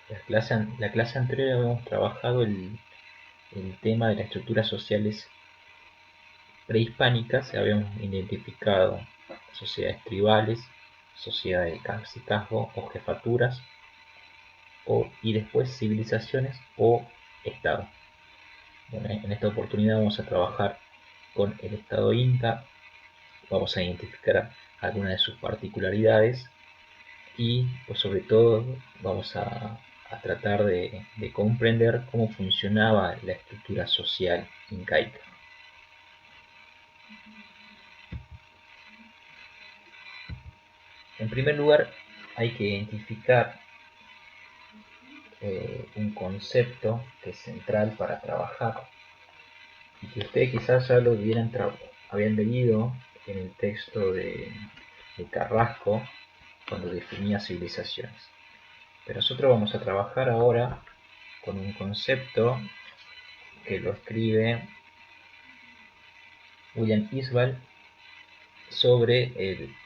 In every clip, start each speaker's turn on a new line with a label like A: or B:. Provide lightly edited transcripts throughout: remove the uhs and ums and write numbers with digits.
A: La clase anterior habíamos trabajado el tema de las estructuras sociales prehispánicas. Habíamos identificado sociedades tribales, sociedades de cacicazgo o jefaturas, y después civilizaciones o estados. Bueno, en esta oportunidad vamos a trabajar con el estado inca, vamos a identificar algunas de sus particularidades y pues sobre todo vamos a tratar de comprender cómo funcionaba la estructura social incaica. En primer lugar, hay que identificar un concepto que es central para trabajar y que ustedes quizás ya lo habían leído en el texto de Carrasco cuando definía civilizaciones. Pero nosotros vamos a trabajar ahora con un concepto que lo escribe William Isbell sobre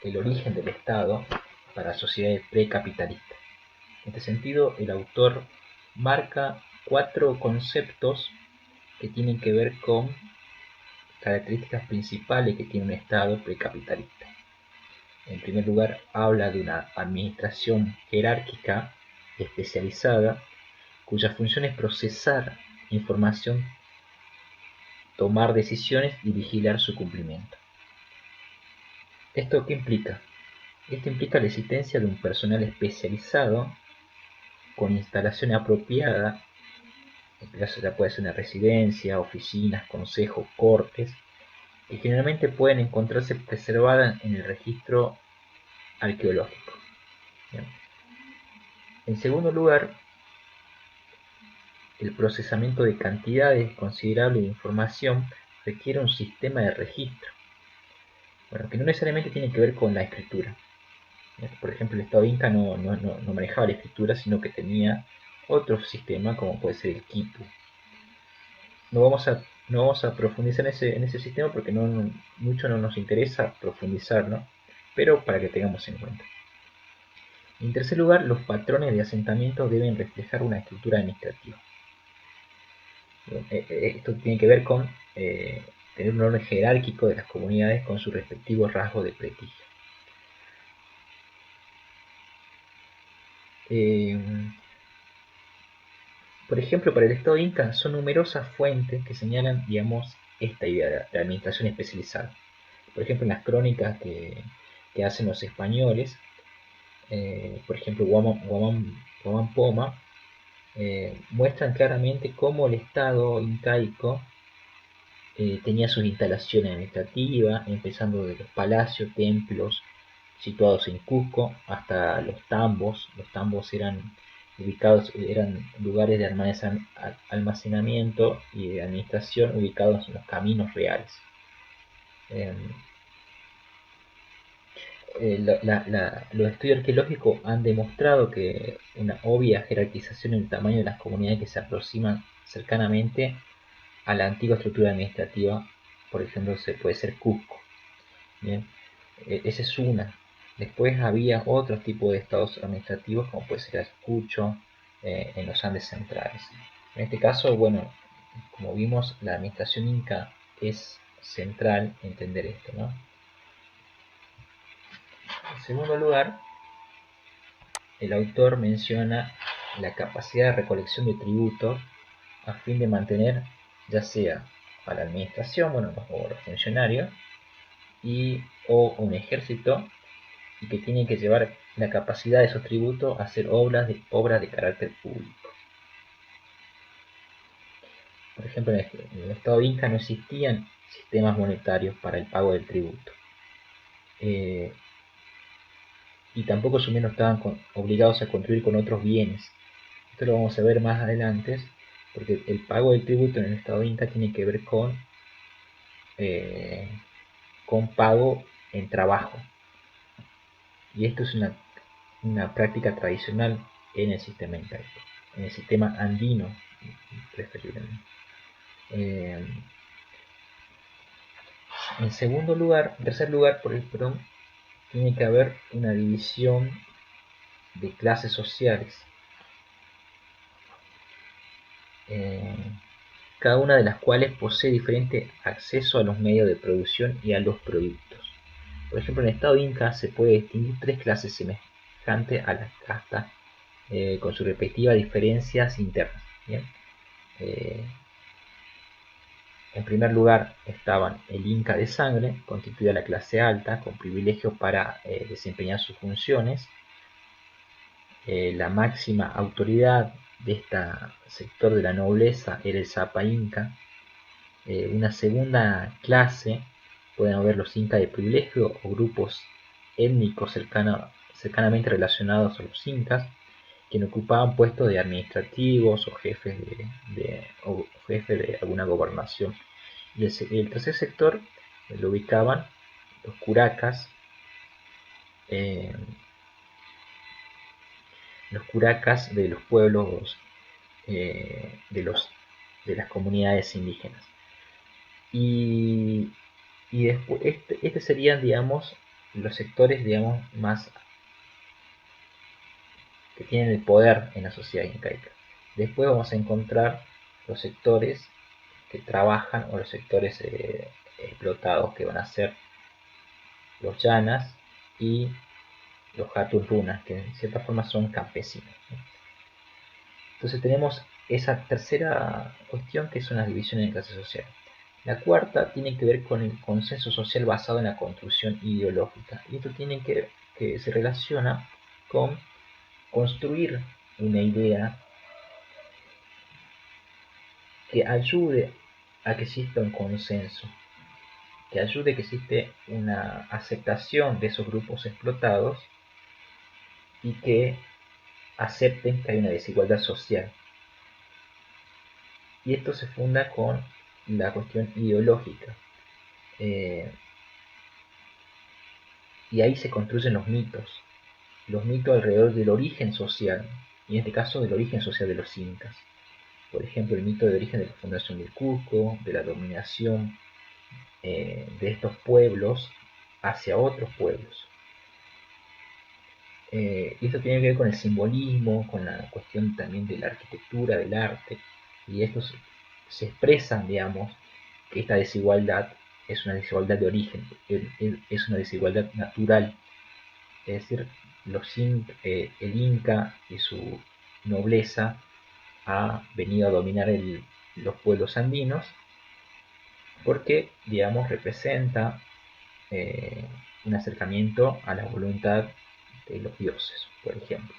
A: el origen del Estado para sociedades precapitalistas. En este sentido, el autor marca 4 conceptos que tienen que ver con características principales que tiene un Estado precapitalista. En primer lugar, habla de una administración jerárquica especializada cuya función es procesar información, tomar decisiones y vigilar su cumplimiento. ¿Esto qué implica? Esto implica la existencia de un personal especializado con instalación apropiada, en este caso ya puede ser una residencia, oficinas, consejos, cortes, que generalmente pueden encontrarse preservadas en el registro arqueológico. Bien. En segundo lugar, el procesamiento de cantidades considerables de información requiere un sistema de registro, bueno, que no necesariamente tiene que ver con la escritura. Por ejemplo, el Estado Inca no manejaba la escritura, sino que tenía otro sistema, como puede ser el quipu. No vamos a profundizar en ese sistema porque mucho no nos interesa profundizar, ¿no? Pero para que tengamos en cuenta. En tercer lugar, los patrones de asentamiento deben reflejar una estructura administrativa. Esto tiene que ver con tener un orden jerárquico de las comunidades con sus respectivos rasgos de prestigio. Por ejemplo, para el Estado Inca son numerosas fuentes que señalan, digamos, esta idea de administración especializada. Por ejemplo, en las crónicas que hacen los españoles, por ejemplo, Guamán Poma, muestran claramente cómo el Estado incaico tenía sus instalaciones administrativas, empezando de los palacios, templos situados en Cusco, hasta los tambos. Los tambos eran lugares de almacenamiento y de administración ubicados en los caminos reales. Eh, los estudios arqueológicos han demostrado que una obvia jerarquización en el tamaño de las comunidades que se aproximan cercanamente a la antigua estructura administrativa, por ejemplo, puede ser Cusco. Bien, esa es una. Después había otros tipos de estados administrativos, como puede ser Ayacucho, en los Andes centrales. En este caso, bueno, como vimos, la administración inca es central entender esto, ¿no? En segundo lugar, el autor menciona la capacidad de recolección de tributos a fin de mantener, ya sea a la administración, bueno, o a los funcionarios, o un ejército, y que tiene que llevar la capacidad de esos tributos a hacer obras de carácter público. Por ejemplo, en el Estado Inca no existían sistemas monetarios para el pago del tributo. Y tampoco sus miembros estaban obligados a contribuir con otros bienes. Esto lo vamos a ver más adelante, porque el pago del tributo en el Estado Inca tiene que ver eh, con pago en trabajo. Y esto es una práctica tradicional en el sistema incaico, en el sistema andino preferiblemente. En tercer lugar, tiene que haber una división de clases sociales. cada una de las cuales posee diferente acceso a los medios de producción y a los productos. Por ejemplo, en el estado inca se puede distinguir tres clases semejantes a las castas, con sus respectivas diferencias internas. ¿Bien? En primer lugar estaban el inca de sangre, constituida la clase alta, con privilegios para desempeñar sus funciones. La máxima autoridad de este sector de la nobleza era el Zapa Inca. Una segunda clase pueden haber los incas de privilegio o grupos étnicos cercanamente relacionados a los incas, quienes ocupaban puestos de administrativos o jefes de alguna gobernación. Y el tercer sector lo ubicaban los curacas, eh, de los pueblos, de las comunidades indígenas. Y después, este serían, digamos, los sectores, digamos, más que tienen el poder en la sociedad incaica. Después vamos a encontrar los sectores que trabajan, o los sectores explotados, que van a ser los llanas y los haturrunas, que en cierta forma son campesinos. Entonces tenemos esa tercera cuestión, que es una división en clases sociales. La cuarta tiene que ver con el consenso social basado en la construcción ideológica. Y esto tiene que se relaciona con construir una idea que ayude a que exista un consenso, que ayude a que existe una aceptación de esos grupos explotados y que acepten que hay una desigualdad social. Y esto se funda con la cuestión ideológica. Y ahí se construyen los mitos alrededor del origen social, y en este caso del origen social de los incas. Por ejemplo, el mito del origen de la fundación del Cusco, de la dominación de estos pueblos hacia otros pueblos. Y esto tiene que ver con el simbolismo, con la cuestión también de la arquitectura, del arte, y esto se expresa, digamos, que esta desigualdad es una desigualdad de origen, es una desigualdad natural. Es decir, el Inca y su nobleza ha venido a dominar los pueblos andinos porque, digamos, representa eh, un acercamiento a la voluntad de los dioses, por ejemplo.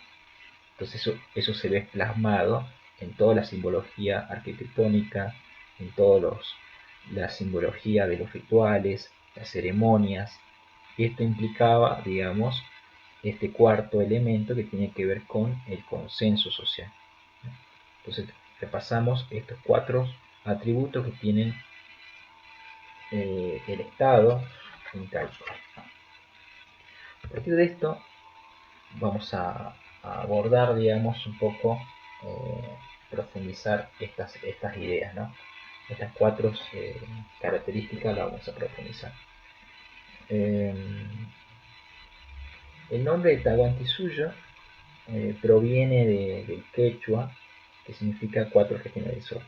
A: Entonces eso se ve plasmado en toda la simbología arquitectónica, en toda la simbología de los rituales, las ceremonias. Y esto implicaba, digamos, este cuarto elemento que tiene que ver con el consenso social. Entonces repasamos estos cuatro atributos que tienen el Estado incaico. A partir de esto vamos a abordar, digamos, un poco, profundizar estas ideas, ¿no? Estas cuatro características las vamos a profundizar. Eh, el nombre de Tahuantinsuyo proviene del quechua, que significa cuatro regiones del sol.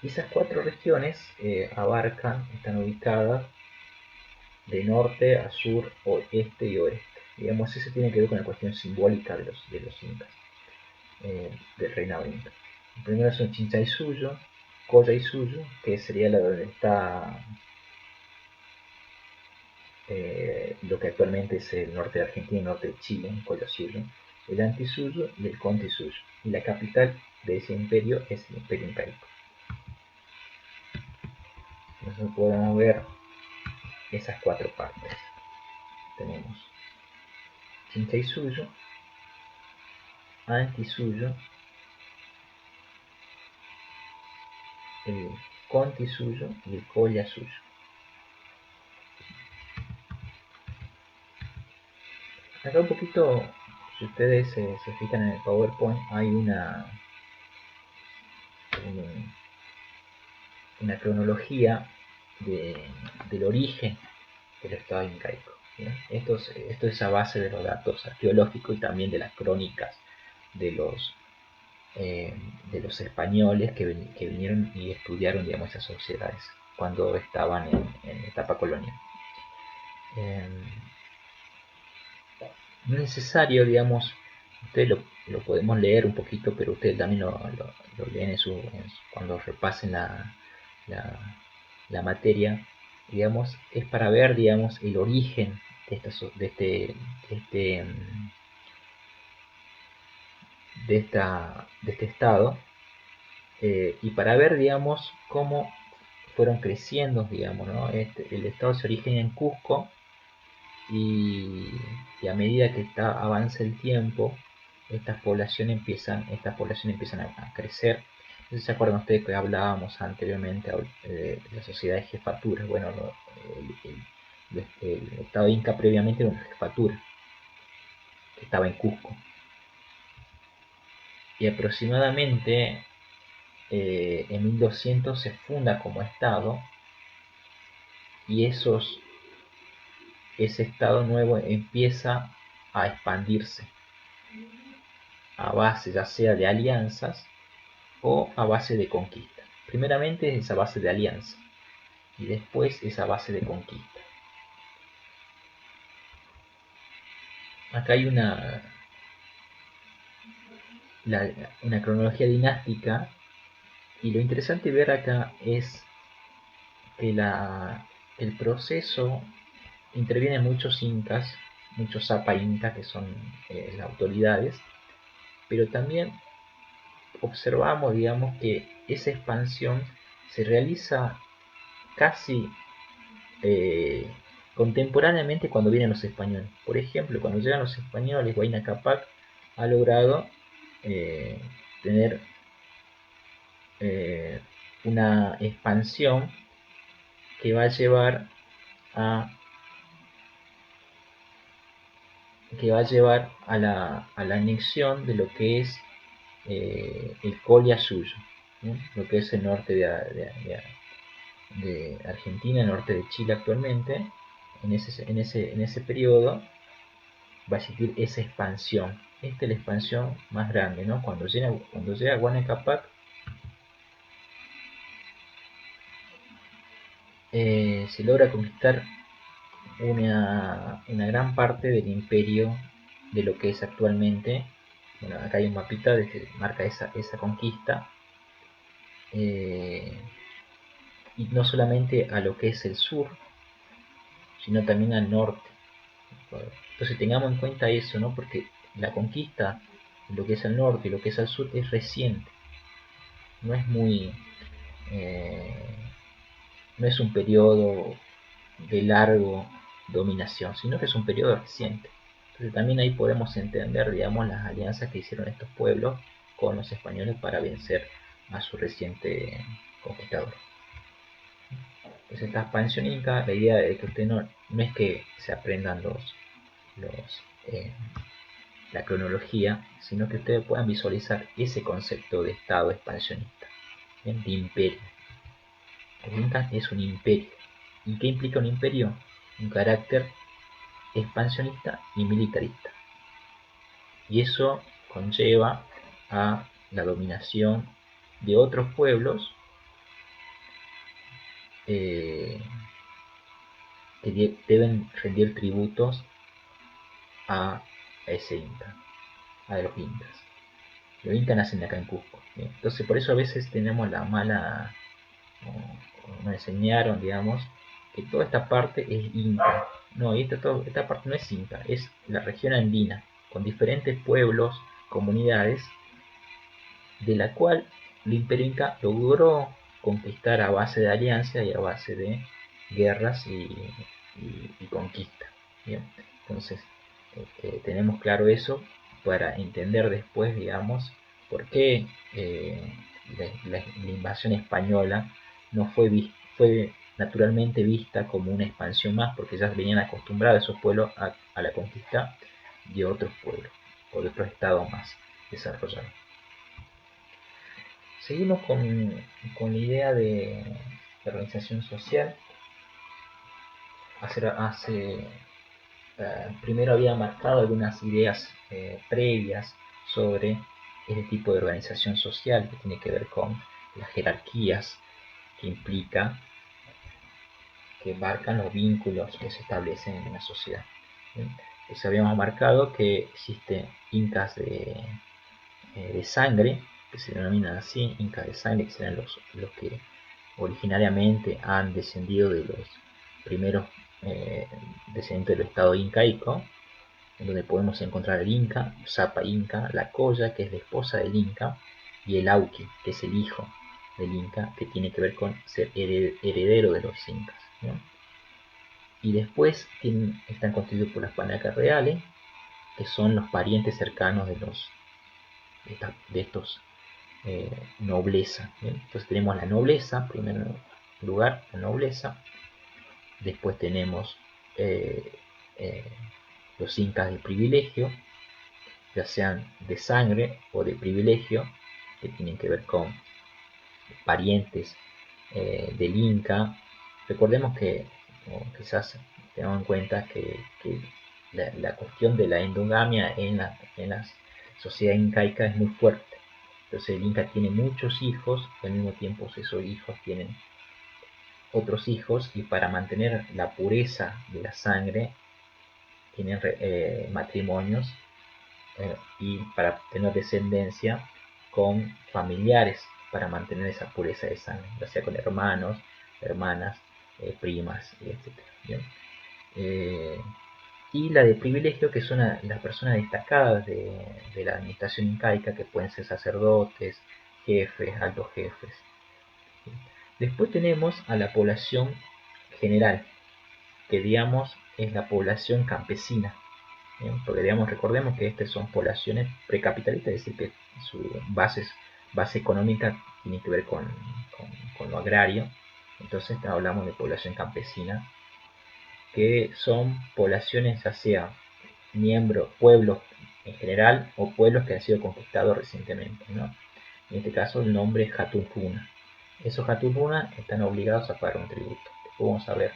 A: Esas cuatro regiones están ubicadas de norte a sur, este y oeste. Digamos, eso tiene que ver con la cuestión simbólica de los incas, del reinado inca. El primero son Chinchaysuyo, Collaisuyo, que sería la donde está lo que actualmente es el norte de Argentina y el norte de Chile, Collasuyo, el Antisuyo y el Contisuyo. Y la capital de ese imperio es el Imperio Incaico. Entonces podemos ver esas cuatro partes. Tenemos Chinchaysuyo, Antisuyo, el Contisuyo y el Collasuyo. Acá un poquito, si ustedes se fijan en el PowerPoint, hay una cronología del origen del Estado incaico. ¿Bien? Esto es a base de los datos arqueológicos y también de las crónicas de eh, de los españoles que vinieron y estudiaron, digamos, esas sociedades cuando estaban en etapa colonial. Eh, no es necesario, digamos, ustedes lo podemos leer un poquito, pero ustedes también lo leen cuando repasen la, la materia, digamos, es para ver, digamos, el origen de, de este, de este estado, y para ver, digamos, cómo fueron creciendo, digamos, ¿no? El estado se origina en Cusco y, y a medida que avanza el tiempo, estas poblaciones empiezan a crecer. Entonces, ¿se acuerdan ustedes que hablábamos anteriormente de la sociedad de jefaturas? Bueno, el estado inca previamente era una jefatura que estaba en Cusco. Y aproximadamente en 1200 se funda como estado y ese estado nuevo empieza a expandirse a base ya sea de alianzas o a base de conquista. Primeramente es a base de alianza y después es a base de conquista. Acá hay una cronología dinástica y lo interesante ver acá es que el proceso intervienen muchos incas, muchos zapa incas que son las autoridades, pero también observamos, digamos, que esa expansión se realiza casi eh, contemporáneamente cuando vienen los españoles. Por ejemplo, cuando llegan los españoles, Huayna Capac ha logrado eh, tener eh, una expansión que va a llevar a a la anexión de lo que es el Colia Suyo, ¿no? Lo que es el norte de Argentina, el norte de Chile actualmente. En ese periodo va a existir esa expansión. Esta es la expansión más grande, ¿no? Cuando llega Guanacapac, se logra conquistar una gran parte del imperio de lo que es actualmente. Bueno, acá hay un mapita que marca esa conquista. eh, y no solamente a lo que es el sur, sino también al norte. Entonces tengamos en cuenta eso, ¿no? Porque la conquista de lo que es al norte y lo que es al sur es reciente, no es muy, eh, no es un periodo de largo dominación, sino que es un periodo reciente. Entonces también ahí podemos entender, digamos, las alianzas que hicieron estos pueblos con los españoles para vencer a su reciente conquistador. Entonces esta expansión inca, la idea de que usted no es que se aprendan los la cronología, sino que ustedes puedan visualizar ese concepto de estado expansionista, ¿bien? De imperio. El Inca es un imperio. ¿Y qué implica un imperio? Un carácter expansionista y militarista. Y eso conlleva a la dominación de otros pueblos eh, que deben rendir tributos a ese Inca, a los Incas. Los Incas nacen acá en Cusco. ¿Bien? Entonces por eso a veces tenemos la mala, nos enseñaron, digamos, que toda esta parte es Inca. No, esta parte no es Inca, es la región andina, con diferentes pueblos, comunidades, de la cual el Imperio Inca logró conquistar a base de alianza y a base de guerras y conquista. Bien, entonces tenemos claro eso para entender después, digamos, por qué la invasión española no fue naturalmente vista como una expansión más, porque ya venían acostumbrados esos pueblos a la conquista de otros pueblos o de otros estados más desarrollados. Seguimos con la idea de organización social. Hace primero había marcado algunas ideas previas sobre este tipo de organización social que tiene que ver con las jerarquías que implica, que marcan los vínculos que se establecen en una sociedad. Entonces habíamos marcado que existen incas de sangre, que se denominan así, incas de sangre, que serán los que originariamente han descendido de los primeros descendientes del estado incaico, en donde podemos encontrar el Inca, Zapa Inca, la Colla, que es la esposa del Inca, y el Auqui, que es el hijo del Inca, que tiene que ver con ser heredero de los Incas, ¿no? Y después están constituidos por las Panacas reales, que son los parientes cercanos de estos nobleza. ¿Bien? Entonces tenemos la nobleza, en primer lugar, la nobleza. Después tenemos eh, eh, los incas de privilegio, ya sean de sangre o de privilegio, que tienen que ver con parientes del Inca. Recordemos que, o quizás tengamos en cuenta que la cuestión de la endogamia en la sociedad incaica es muy fuerte. Entonces el Inca tiene muchos hijos y al mismo tiempo esos hijos tienen otros hijos, y para mantener la pureza de la sangre tienen matrimonios y para tener descendencia con familiares, para mantener esa pureza de sangre, ya sea con hermanos, hermanas, primas, etcétera. ¿Bien? Eh, y la de privilegio, que son las personas destacadas de la administración incaica, que pueden ser sacerdotes, jefes, altos jefes. Después tenemos a la población general, que digamos es la población campesina. ¿Bien? Porque digamos, recordemos que estas son poblaciones precapitalistas, es decir, que su base económica tiene que ver con lo agrario. Entonces hablamos de población campesina, que son poblaciones ya sea miembros, pueblos en general, o pueblos que han sido conquistados recientemente, ¿no? En este caso el nombre es Hatunruna. Esos Hatunruna están obligados a pagar un tributo. Después vamos a ver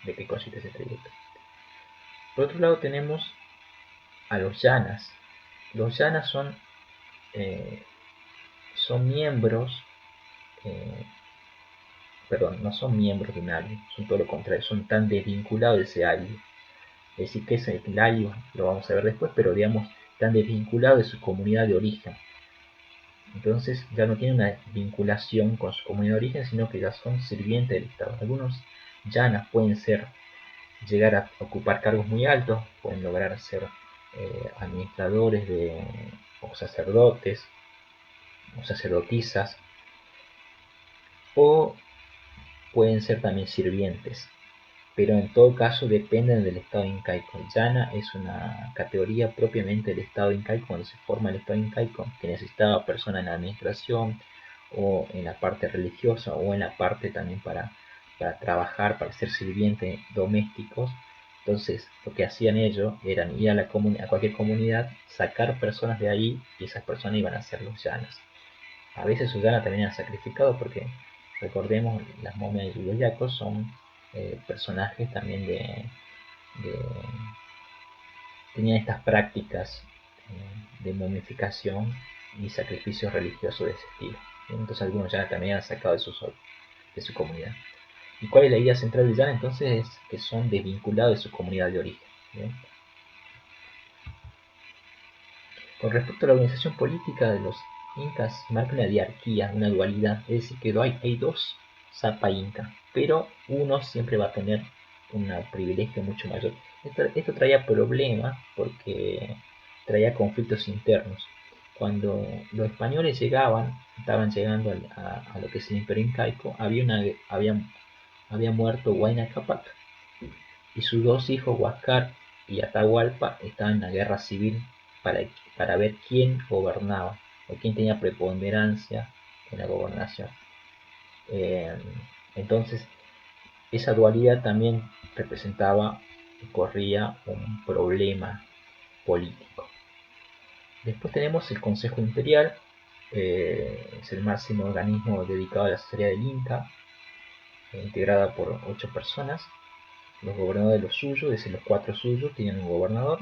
A: de qué consiste ese tributo. Por otro lado tenemos a los llanas. Los llanas son miembros, eh, perdón, no son miembros de un alio, son todo lo contrario, son tan desvinculados de ese alio. Es decir, que ese el alio lo vamos a ver después, pero digamos, tan desvinculados de su comunidad de origen. Entonces ya no tienen una vinculación con su comunidad de origen, sino que ya son sirvientes del Estado. Algunos llanas pueden llegar a ocupar cargos muy altos, pueden lograr ser administradores o sacerdotes o sacerdotisas, o pueden ser también sirvientes, pero en todo caso dependen del Estado incaico. El llana es una categoría propiamente del Estado incaico, cuando se forma el Estado incaico, que necesitaba personas en la administración o en la parte religiosa o en la parte también para trabajar, para ser sirvientes domésticos. Entonces lo que hacían ellos era ir a cualquier comunidad, sacar personas de ahí, y esas personas iban a ser los llanas. A veces sus llanas también eran sacrificados, porque recordemos, las momias de Yuyayacos son personajes también de- tenían estas prácticas de momificación y sacrificios religiosos de ese estilo. Entonces algunos ya también eran sacados de su comunidad. ¿Y cuál es la idea central de llana? Entonces es que son desvinculados de su comunidad de origen. ¿Bien? Con respecto a la organización política de los incas, marca una diarquía, una dualidad, es decir, que hay dos Zapa Inca, pero uno siempre va a tener un privilegio mucho mayor. Esto traía problemas porque traía conflictos internos. Cuando los españoles estaban llegando a lo que es el Imperio Incaico, había muerto Huayna Cápac, y sus dos hijos, Huáscar y Atahualpa, estaban en la guerra civil para, para ver quién gobernaba o quién tenía preponderancia en la gobernación. Eh, entonces, esa dualidad también representaba y corría un problema político. Después tenemos el Consejo Imperial, es el máximo organismo dedicado a la asesoría del Inca, integrada por 8 personas. los gobernadores de los suyos, es decir, los 4 suyos tenían un gobernador,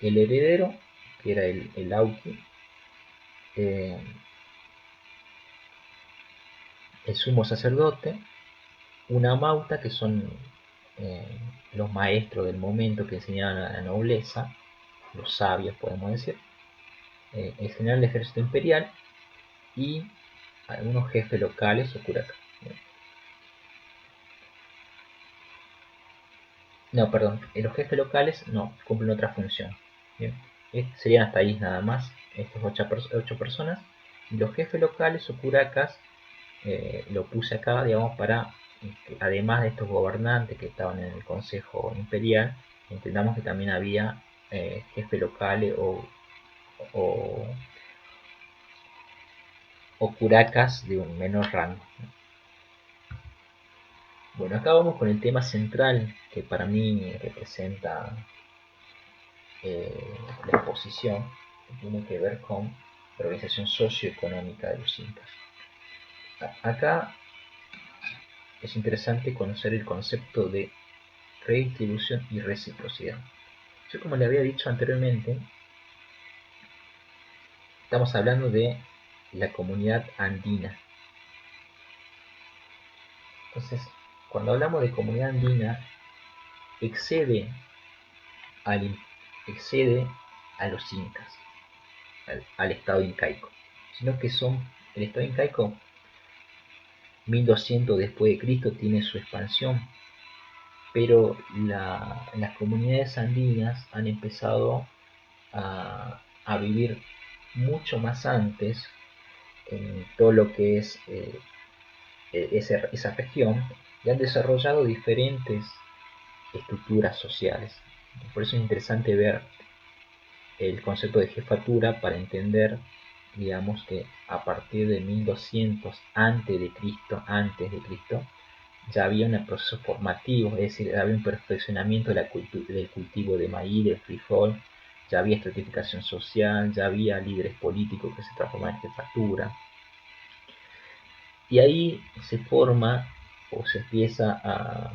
A: el heredero, que era el auqui, el sumo sacerdote, una mauta, que son los maestros del momento que enseñaban a la nobleza, los sabios podemos decir, el general del ejército imperial y algunos jefes locales o curacas. No, perdón, los jefes locales no, cumplen otra función. Bien, serían hasta ahí nada más, estas 8 personas. Y los jefes locales o curacas, lo puse acá, digamos, para que además de estos gobernantes que estaban en el Consejo Imperial, entendamos que también había jefes locales o, o curacas de un menor rango. Bueno, acá vamos con el tema central que para mí representa la exposición, que tiene que ver con la organización socioeconómica de los incas. Acá es interesante conocer el concepto de redistribución y reciprocidad. Yo, como le había dicho anteriormente, estamos hablando de la comunidad andina. Entonces, cuando hablamos de comunidad andina, excede, excede a los incas, al estado incaico, sino que son el estado incaico 1200 después de Cristo tiene su expansión, pero las comunidades andinas han empezado a vivir mucho más antes en todo lo que es esa región, y han desarrollado diferentes estructuras sociales. Por eso es interesante ver el concepto de jefatura para entender, digamos, que a partir de 1200 antes de Cristo ya había un proceso formativo, es decir, había un perfeccionamiento del cultivo de maíz, del frijol, ya había estratificación social, ya había líderes políticos que se transformaban en jefatura. Y ahí se forma o se empieza a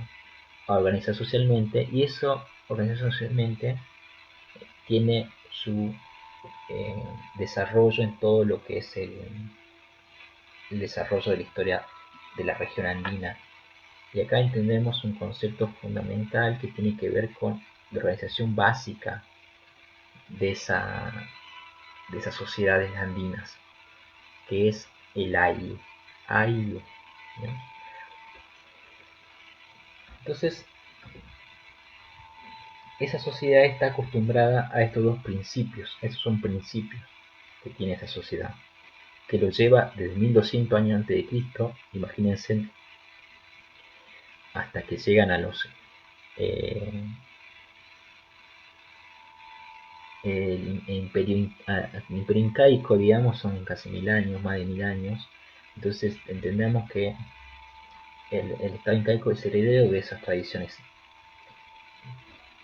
A: organizar socialmente, y eso, organizar socialmente, tiene su desarrollo en todo lo que es el desarrollo de la historia de la región andina. Y acá entendemos un concepto fundamental que tiene que ver con la organización básica de esas sociedades andinas, que es el ayllu. Ayllu, ¿no? Entonces, esa sociedad está acostumbrada a estos dos principios. Esos son principios que tiene esa sociedad, que lo lleva desde 1200 años antes de Cristo, imagínense, hasta que llegan a los el imperio incaico, digamos, son casi 1000 años, más de 1000 años. Entonces entendemos que el estado incaico es heredero de esas tradiciones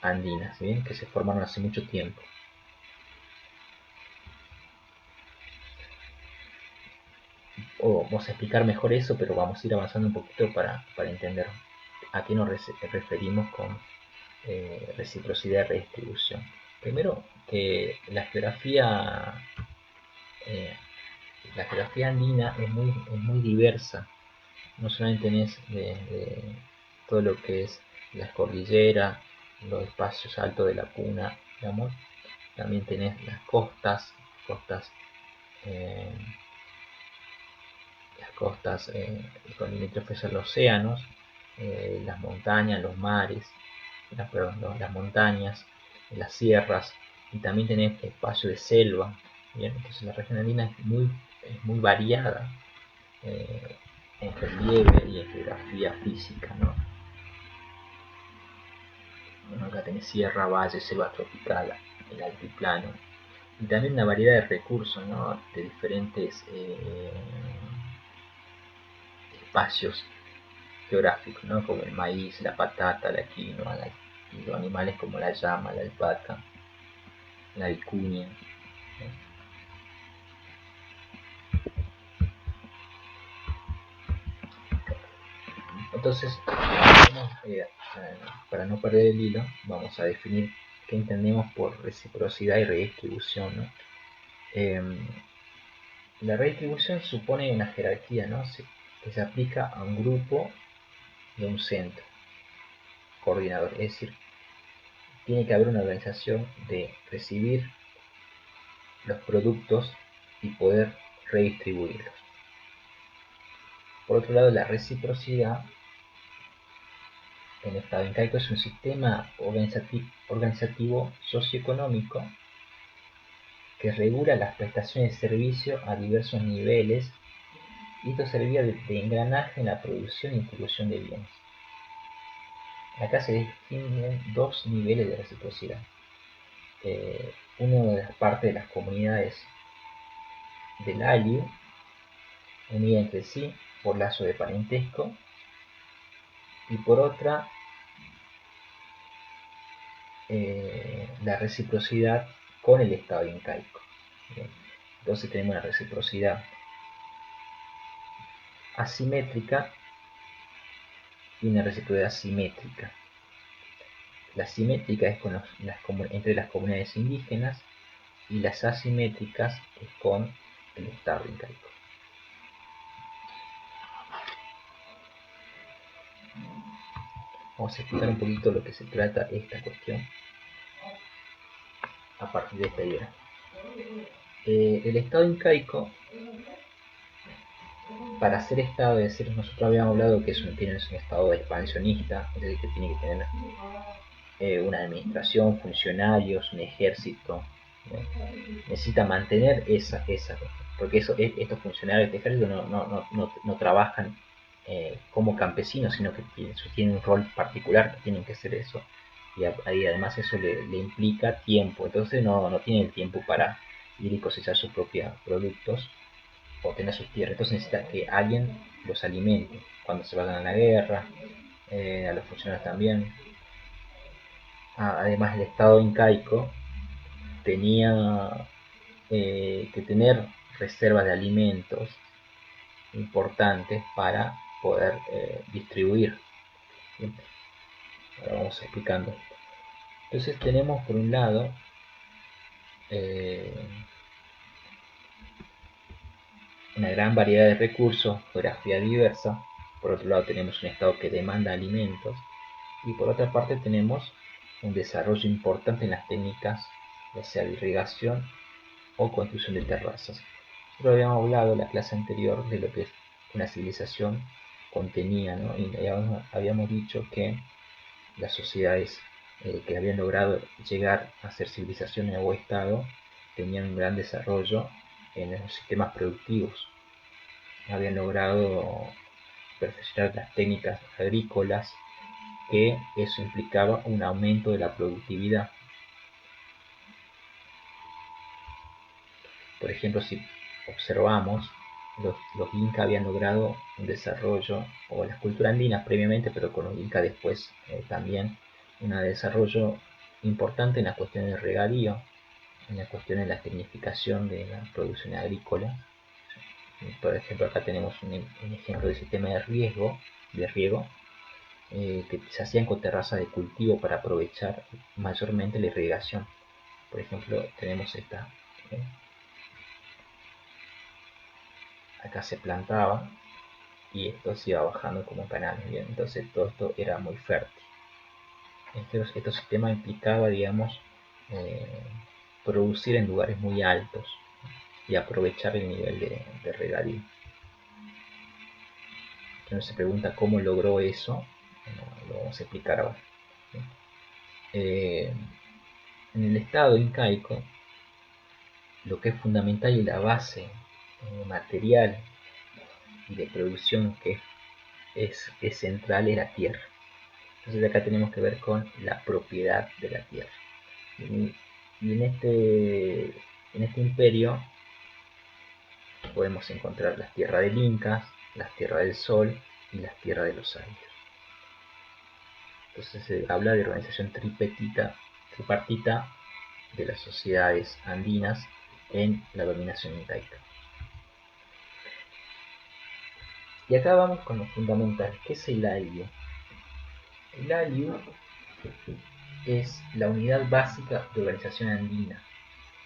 A: andinas, ¿bien? Que se formaron hace mucho tiempo. Vamos a explicar mejor eso, pero vamos a ir avanzando un poquito para entender a qué nos referimos con reciprocidad y redistribución. Primero, que la geografía andina es muy diversa. No solamente tenés de todo lo que es las cordilleras, los espacios altos de la puna, digamos, también tenés las costas, eh, con limítrofes a los océanos, las montañas, los mares, las montañas, las sierras, y también tenés espacio de selva. Bien, entonces la región andina es muy variada en relieve y en geografía física, ¿no? Bueno, acá tenés sierra, valle, selva tropical, el altiplano, y también una variedad de recursos, ¿no? De diferentes espacios geográficos, ¿no? Como el maíz, la patata, la quinoa, y los animales como la llama, la alpaca, la vicuña, ¿no? Entonces, vamos, para no perder el hilo, vamos a definir qué entendemos por reciprocidad y redistribución, ¿no? La redistribución supone una jerarquía, ¿no? Que se aplica a un grupo de un centro coordinador, es decir, tiene que haber una organización de recibir los productos y poder redistribuirlos. Por otro lado, la reciprocidad en el estado incaico es un sistema organizativo socioeconómico que regula las prestaciones de servicio a diversos niveles, y esto servía de engranaje en la producción y distribución de bienes. Acá se distinguen dos niveles de reciprocidad. Una de las partes de las comunidades del aliu, unida entre sí por lazo de parentesco, y por otra, la reciprocidad con el estado incaico. Entonces tenemos una reciprocidad asimétrica y una reciprocidad simétrica. La simétrica es entre las comunidades indígenas, y las asimétricas es con el estado incaico. Vamos a explicar un poquito lo que se trata esta cuestión a partir de esta idea. El estado incaico, para ser estado, es decir, nosotros habíamos hablado que tiene un estado expansionista, es decir, que tiene que tener una administración, funcionarios, un ejército, ¿no? Necesita mantener esa porque estos funcionarios de ejército no trabajan como campesinos, sino que tienen un rol particular, que tienen que hacer eso, y además eso le implica tiempo, entonces no tienen el tiempo para ir y cosechar sus propios productos o tener sus tierras, entonces necesita que alguien los alimente cuando se vayan a la guerra, a los funcionarios también. Además, el estado incaico tenía que tener reservas de alimentos importantes para poder distribuir. Bien, ahora vamos explicando esto. Entonces tenemos por un lado una gran variedad de recursos, geografía diversa. Por otro lado tenemos un estado que demanda alimentos, y por otra parte tenemos un desarrollo importante en las técnicas, ya sea de irrigación o construcción de terrazas. Nosotros habíamos hablado en la clase anterior de lo que una civilización contenía, ¿no? Y habíamos dicho que las sociedades que habían logrado llegar a ser civilizaciones o estado tenían un gran desarrollo en los sistemas productivos. Habían logrado perfeccionar las técnicas agrícolas, que eso implicaba un aumento de la productividad. Por ejemplo, si observamos, los incas habían logrado un desarrollo, o las culturas andinas previamente, pero con los incas después también, un desarrollo importante en la cuestión del regadío, en la cuestión de la tecnificación de la producción agrícola. Por ejemplo, acá tenemos un ejemplo de sistema de riego, que se hacían con terrazas de cultivo para aprovechar mayormente la irrigación. Por ejemplo, tenemos esta. Acá se plantaba y esto se iba bajando como canales, ¿bien? Entonces todo esto era muy fértil. Este sistema implicaba, digamos, producir en lugares muy altos y aprovechar el nivel de regadío. Uno se pregunta cómo logró eso. Lo vamos a explicar ahora. En el estado incaico, lo que es fundamental y la base material y de producción que es central es la tierra. Entonces acá tenemos que ver con la propiedad de la tierra. Y en este imperio podemos encontrar las tierras del Inca, las tierras del Sol y las tierras de los Andes. Entonces se habla de organización tripartita de las sociedades andinas en la dominación incaica. Y acá vamos con lo fundamental. ¿Qué es el aliu? El ALIU es la unidad básica de organización andina.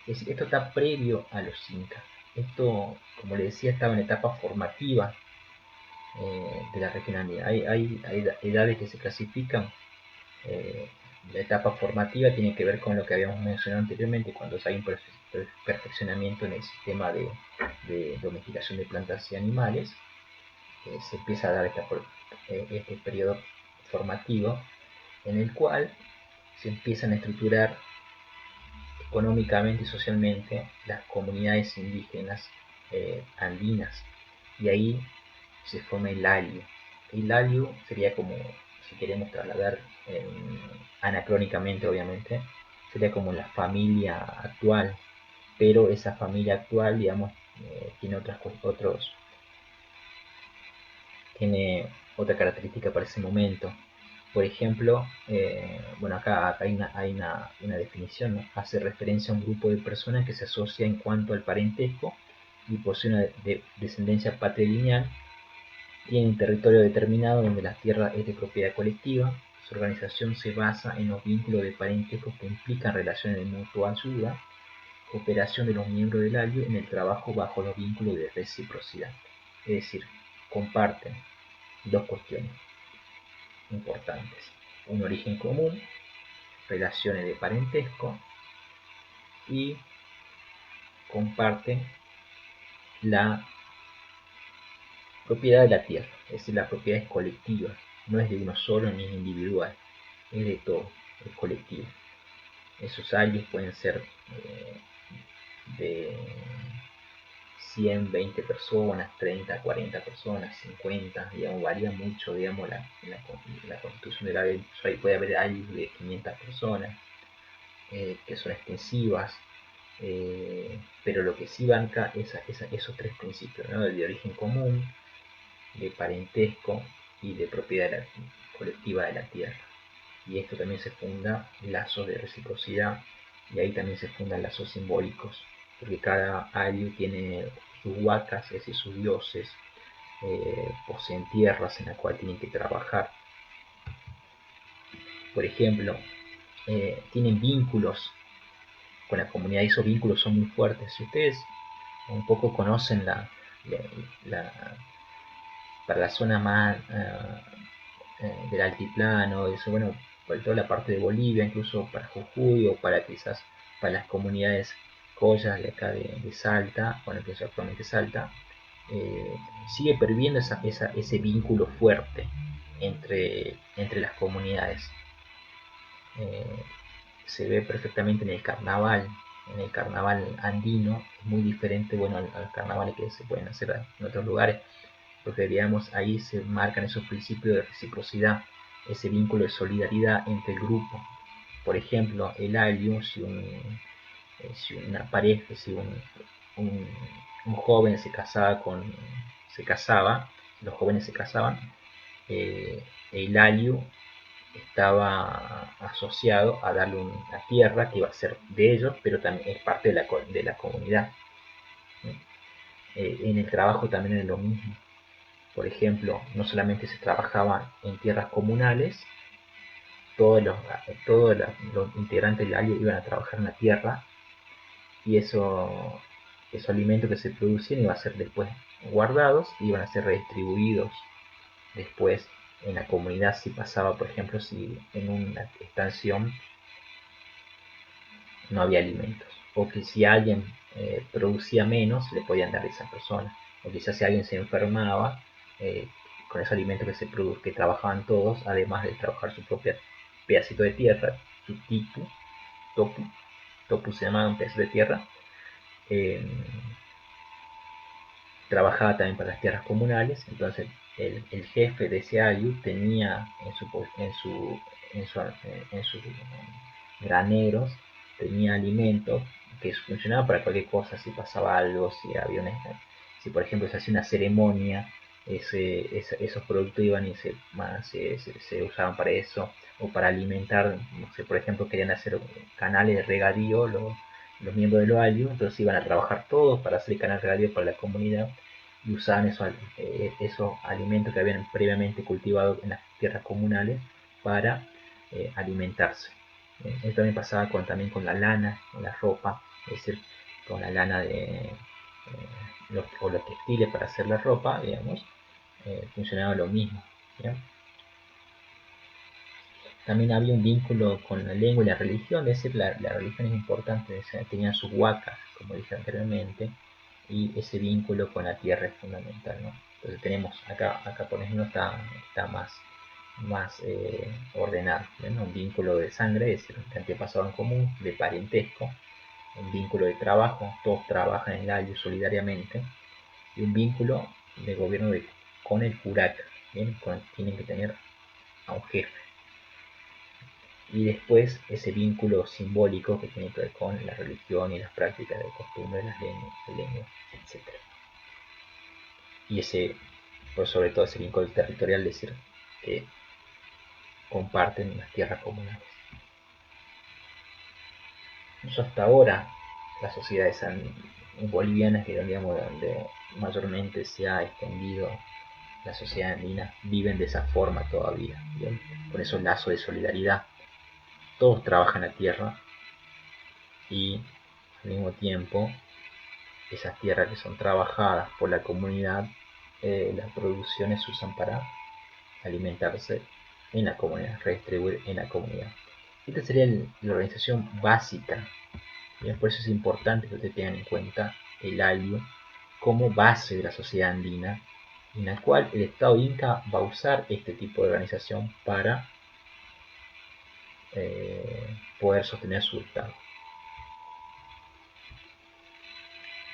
A: Es decir, esto está previo a los incas. Esto, como le decía, estaba en etapa formativa de la región andina. Hay edades que se clasifican. La etapa formativa tiene que ver con lo que habíamos mencionado anteriormente, cuando hay un perfeccionamiento en el sistema de domesticación de plantas y animales. Se empieza a dar este periodo formativo en el cual se empiezan a estructurar económicamente y socialmente las comunidades indígenas andinas, y ahí se forma el ALIU. El ALIU sería como, si queremos trasladar anacrónicamente obviamente, sería como la familia actual, pero esa familia actual, digamos, tiene tiene otra característica para ese momento. Por ejemplo, bueno, acá hay una definición, ¿no? Hace referencia a un grupo de personas que se asocia en cuanto al parentesco y posee una descendencia patrilineal, tiene un territorio determinado donde la tierra es de propiedad colectiva. Su organización se basa en los vínculos de parentesco que implican relaciones de mutua ayuda, cooperación de los miembros del ALIU en el trabajo bajo los vínculos de reciprocidad. Es decir, comparten dos cuestiones importantes: un origen común, relaciones de parentesco, y comparten la propiedad de la tierra. Es decir, la propiedad es colectiva, no es de uno solo ni es individual, es de todo, es colectivo. Esos alios pueden ser de 100, 20 personas, 30, 40 personas, 50, digamos, varía mucho, digamos, la constitución del área. Ahí puede haber alios de 500 personas, que son extensivas, pero lo que sí banca es esos tres principios, ¿no? De origen común, de parentesco y de propiedad colectiva de la tierra. Y esto también se funda lazos de reciprocidad, y ahí también se fundan lazos simbólicos, porque cada ayu tiene sus huacas, es decir, sus dioses, poseen tierras en las cuales tienen que trabajar. Por ejemplo, tienen vínculos con la comunidad, y esos vínculos son muy fuertes. Si ustedes un poco conocen para la zona más del altiplano, eso, bueno, por toda la parte de Bolivia, incluso para Jujuy, o para quizás para las comunidades collas de acá de Salta, bueno, que es actualmente Salta, eh, sigue perdiendo ese vínculo fuerte entre las comunidades. Eh, Se ve perfectamente en el carnaval andino, es muy diferente, bueno, a los carnavales que se pueden hacer en otros lugares, porque digamos ahí se marcan esos principios de reciprocidad, ese vínculo de solidaridad entre el grupo. Por ejemplo, el alio, si una pareja, si un, un joven se casaba, los jóvenes se casaban, el alio estaba asociado a darle una tierra que iba a ser de ellos, pero también es parte de la comunidad. En el trabajo también es lo mismo. Por ejemplo, no solamente se trabajaba en tierras comunales, todos los integrantes del ALIO iban a trabajar en la tierra, y esos alimentos que se producían iban a ser después guardados y iban a ser redistribuidos después en la comunidad. Si pasaba, por ejemplo, si en una estación no había alimentos, o que si alguien producía menos, le podían dar a esa persona, o quizás si alguien se enfermaba, eh, con ese alimento que trabajaban todos, además de trabajar su propio pedacito de tierra, su topu, topu se llamaba un pedazo de tierra, eh, trabajaba también para las tierras comunales. Entonces el jefe de ese ayu tenía en sus graneros, tenía alimentos que funcionaban para cualquier cosa. Si pasaba algo, si por ejemplo se hacía una ceremonia, esos productos iban y se usaban para eso, o para alimentar, no sé, por ejemplo querían hacer canales de regadío los miembros de los ayu, entonces iban a trabajar todos para hacer el canal de regadío para la comunidad, y usaban esos alimentos que habían previamente cultivado en las tierras comunales para alimentarse. Esto también pasaba también con la lana, con la ropa, es decir, con la lana de los textiles para hacer la ropa, digamos, funcionaba lo mismo. ¿bien? También había un vínculo con la lengua y la religión, es decir, la religión es importante, tenían sus huacas, como dije anteriormente, y ese vínculo con la tierra es fundamental, ¿no? Entonces tenemos acá por ejemplo está más ordenado, ¿no? Un vínculo de sangre, es decir, de antepasado en común, de parentesco, un vínculo de trabajo, todos trabajan en el ayu solidariamente, y un vínculo de gobierno con el curaca, tienen que tener a un jefe. Y después ese vínculo simbólico que tiene que ver con la religión y las prácticas de costumbre, las lenguas, etc. Y pues sobre todo ese vínculo territorial, es decir, que comparten las tierras comunales. Eso hasta ahora, las sociedades bolivianas, que digamos donde mayormente se ha extendido la sociedad andina, viven de esa forma todavía, ¿bien? Con esos lazos de solidaridad. Todos trabajan la tierra y al mismo tiempo esas tierras que son trabajadas por la comunidad, las producciones se usan para alimentarse en la comunidad, redistribuir en la comunidad. Esta sería la organización básica. Bien, por eso es importante que ustedes tengan en cuenta el ayllu como base de la sociedad andina, en la cual el Estado Inca va a usar este tipo de organización para poder sostener su Estado.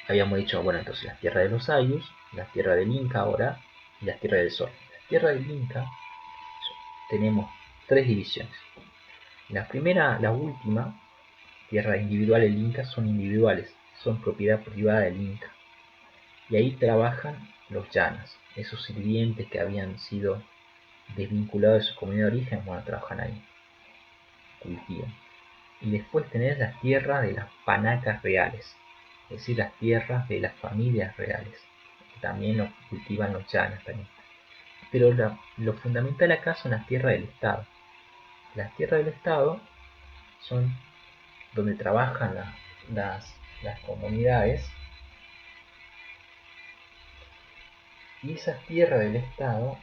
A: Habíamos dicho, bueno, entonces las tierras de los ayllus, las tierras del Inca ahora y las tierras del Sol. Las tierras del Inca tenemos tres divisiones. La primera, la última, tierras individuales del Inca son individuales, son propiedad privada del Inca. Y ahí trabajan los llanas, esos sirvientes que habían sido desvinculados de su comunidad de origen, bueno, trabajan ahí, cultivan. Y después tenés las tierras de las panacas reales, es decir, las tierras de las familias reales, que también lo cultivan los llanas también. Pero lo fundamental acá son las tierras del Estado. Las tierras del Estado son donde trabajan las comunidades, y esas tierras del Estado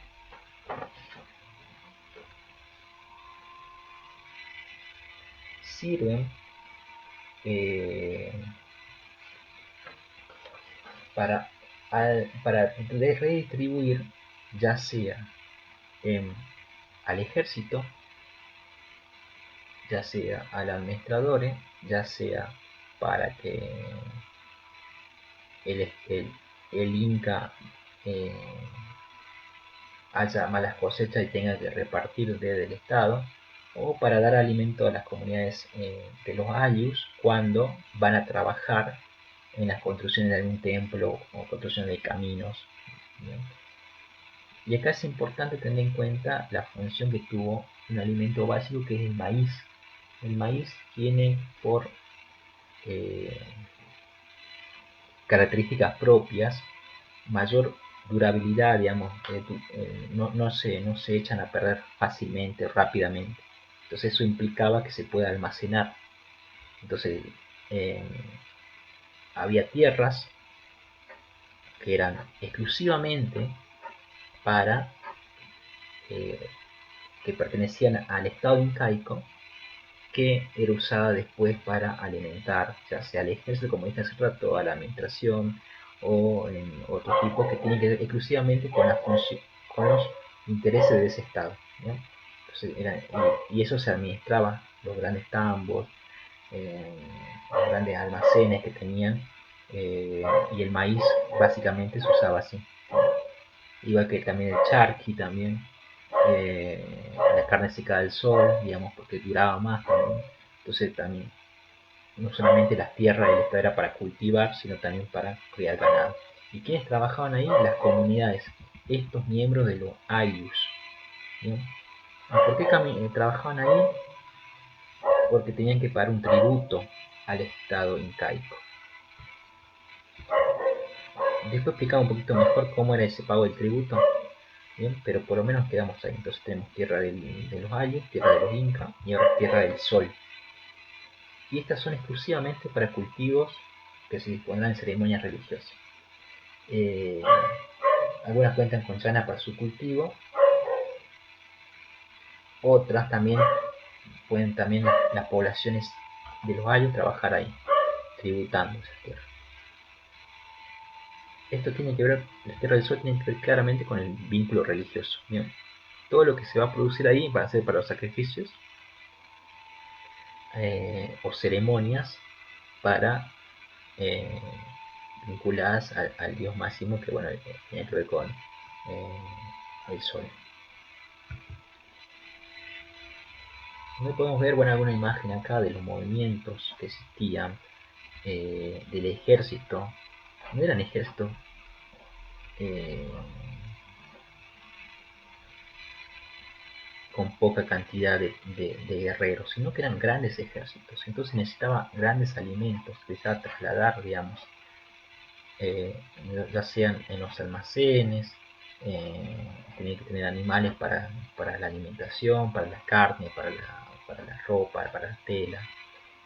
A: sirven para redistribuir, ya sea al ejército, ya sea al administrador, ya sea para que el Inca eh, haya malas cosechas y tenga que repartir desde el Estado, o para dar alimento a las comunidades de los ayllus cuando van a trabajar en las construcciones de algún templo o construcción de caminos. ¿Bien? Y acá es importante tener en cuenta la función que tuvo un alimento básico que es el maíz. El maíz tiene por características propias mayor durabilidad, digamos, no se echan a perder fácilmente, rápidamente. Entonces eso implicaba que se pueda almacenar. Entonces eh, había tierras que eran exclusivamente para que pertenecían al Estado incaico, que era usada después para alimentar, ya sea al ejército, como dije hace rato, a la administración o en otro tipo que tiene que ver exclusivamente con con los intereses de ese Estado. ¿no? Entonces, y eso se administraba, los grandes tambos, los grandes almacenes que tenían, y el maíz básicamente se usaba así. Igual que también el charqui también, la carne seca del sol, digamos, porque duraba más también. Entonces también, no solamente las tierras del Estado era para cultivar, sino también para criar ganado. ¿Y quiénes trabajaban ahí? Las comunidades, estos miembros de los ayllus. ¿Por qué trabajaban ahí? Porque tenían que pagar un tributo al Estado incaico. Después explicamos un poquito mejor cómo era ese pago del tributo. Bien, pero por lo menos quedamos ahí. Entonces tenemos tierra de los ayllus, tierra de los incas y ahora tierra del sol. Y estas son exclusivamente para cultivos que se dispondrán en ceremonias religiosas. Algunas cuentan con llana para su cultivo, otras también pueden también las poblaciones de los ayllus trabajar ahí, tributando esas tierras. Esto tiene que ver, las tierras del sol tienen que ver claramente con el vínculo religioso. ¿Bien? Todo lo que se va a producir ahí va a ser para los sacrificios o ceremonias para vinculadas al dios máximo, que bueno, tiene que ver con el sol. Donde podemos ver alguna imagen acá de los movimientos que existían del ejército. No eran ejércitos con poca cantidad de guerreros, sino que eran grandes ejércitos. Entonces necesitaba grandes alimentos, necesitaba trasladar, digamos, ya sean en los almacenes, tenía que tener animales para la alimentación, para la carne, para la ropa, para la tela.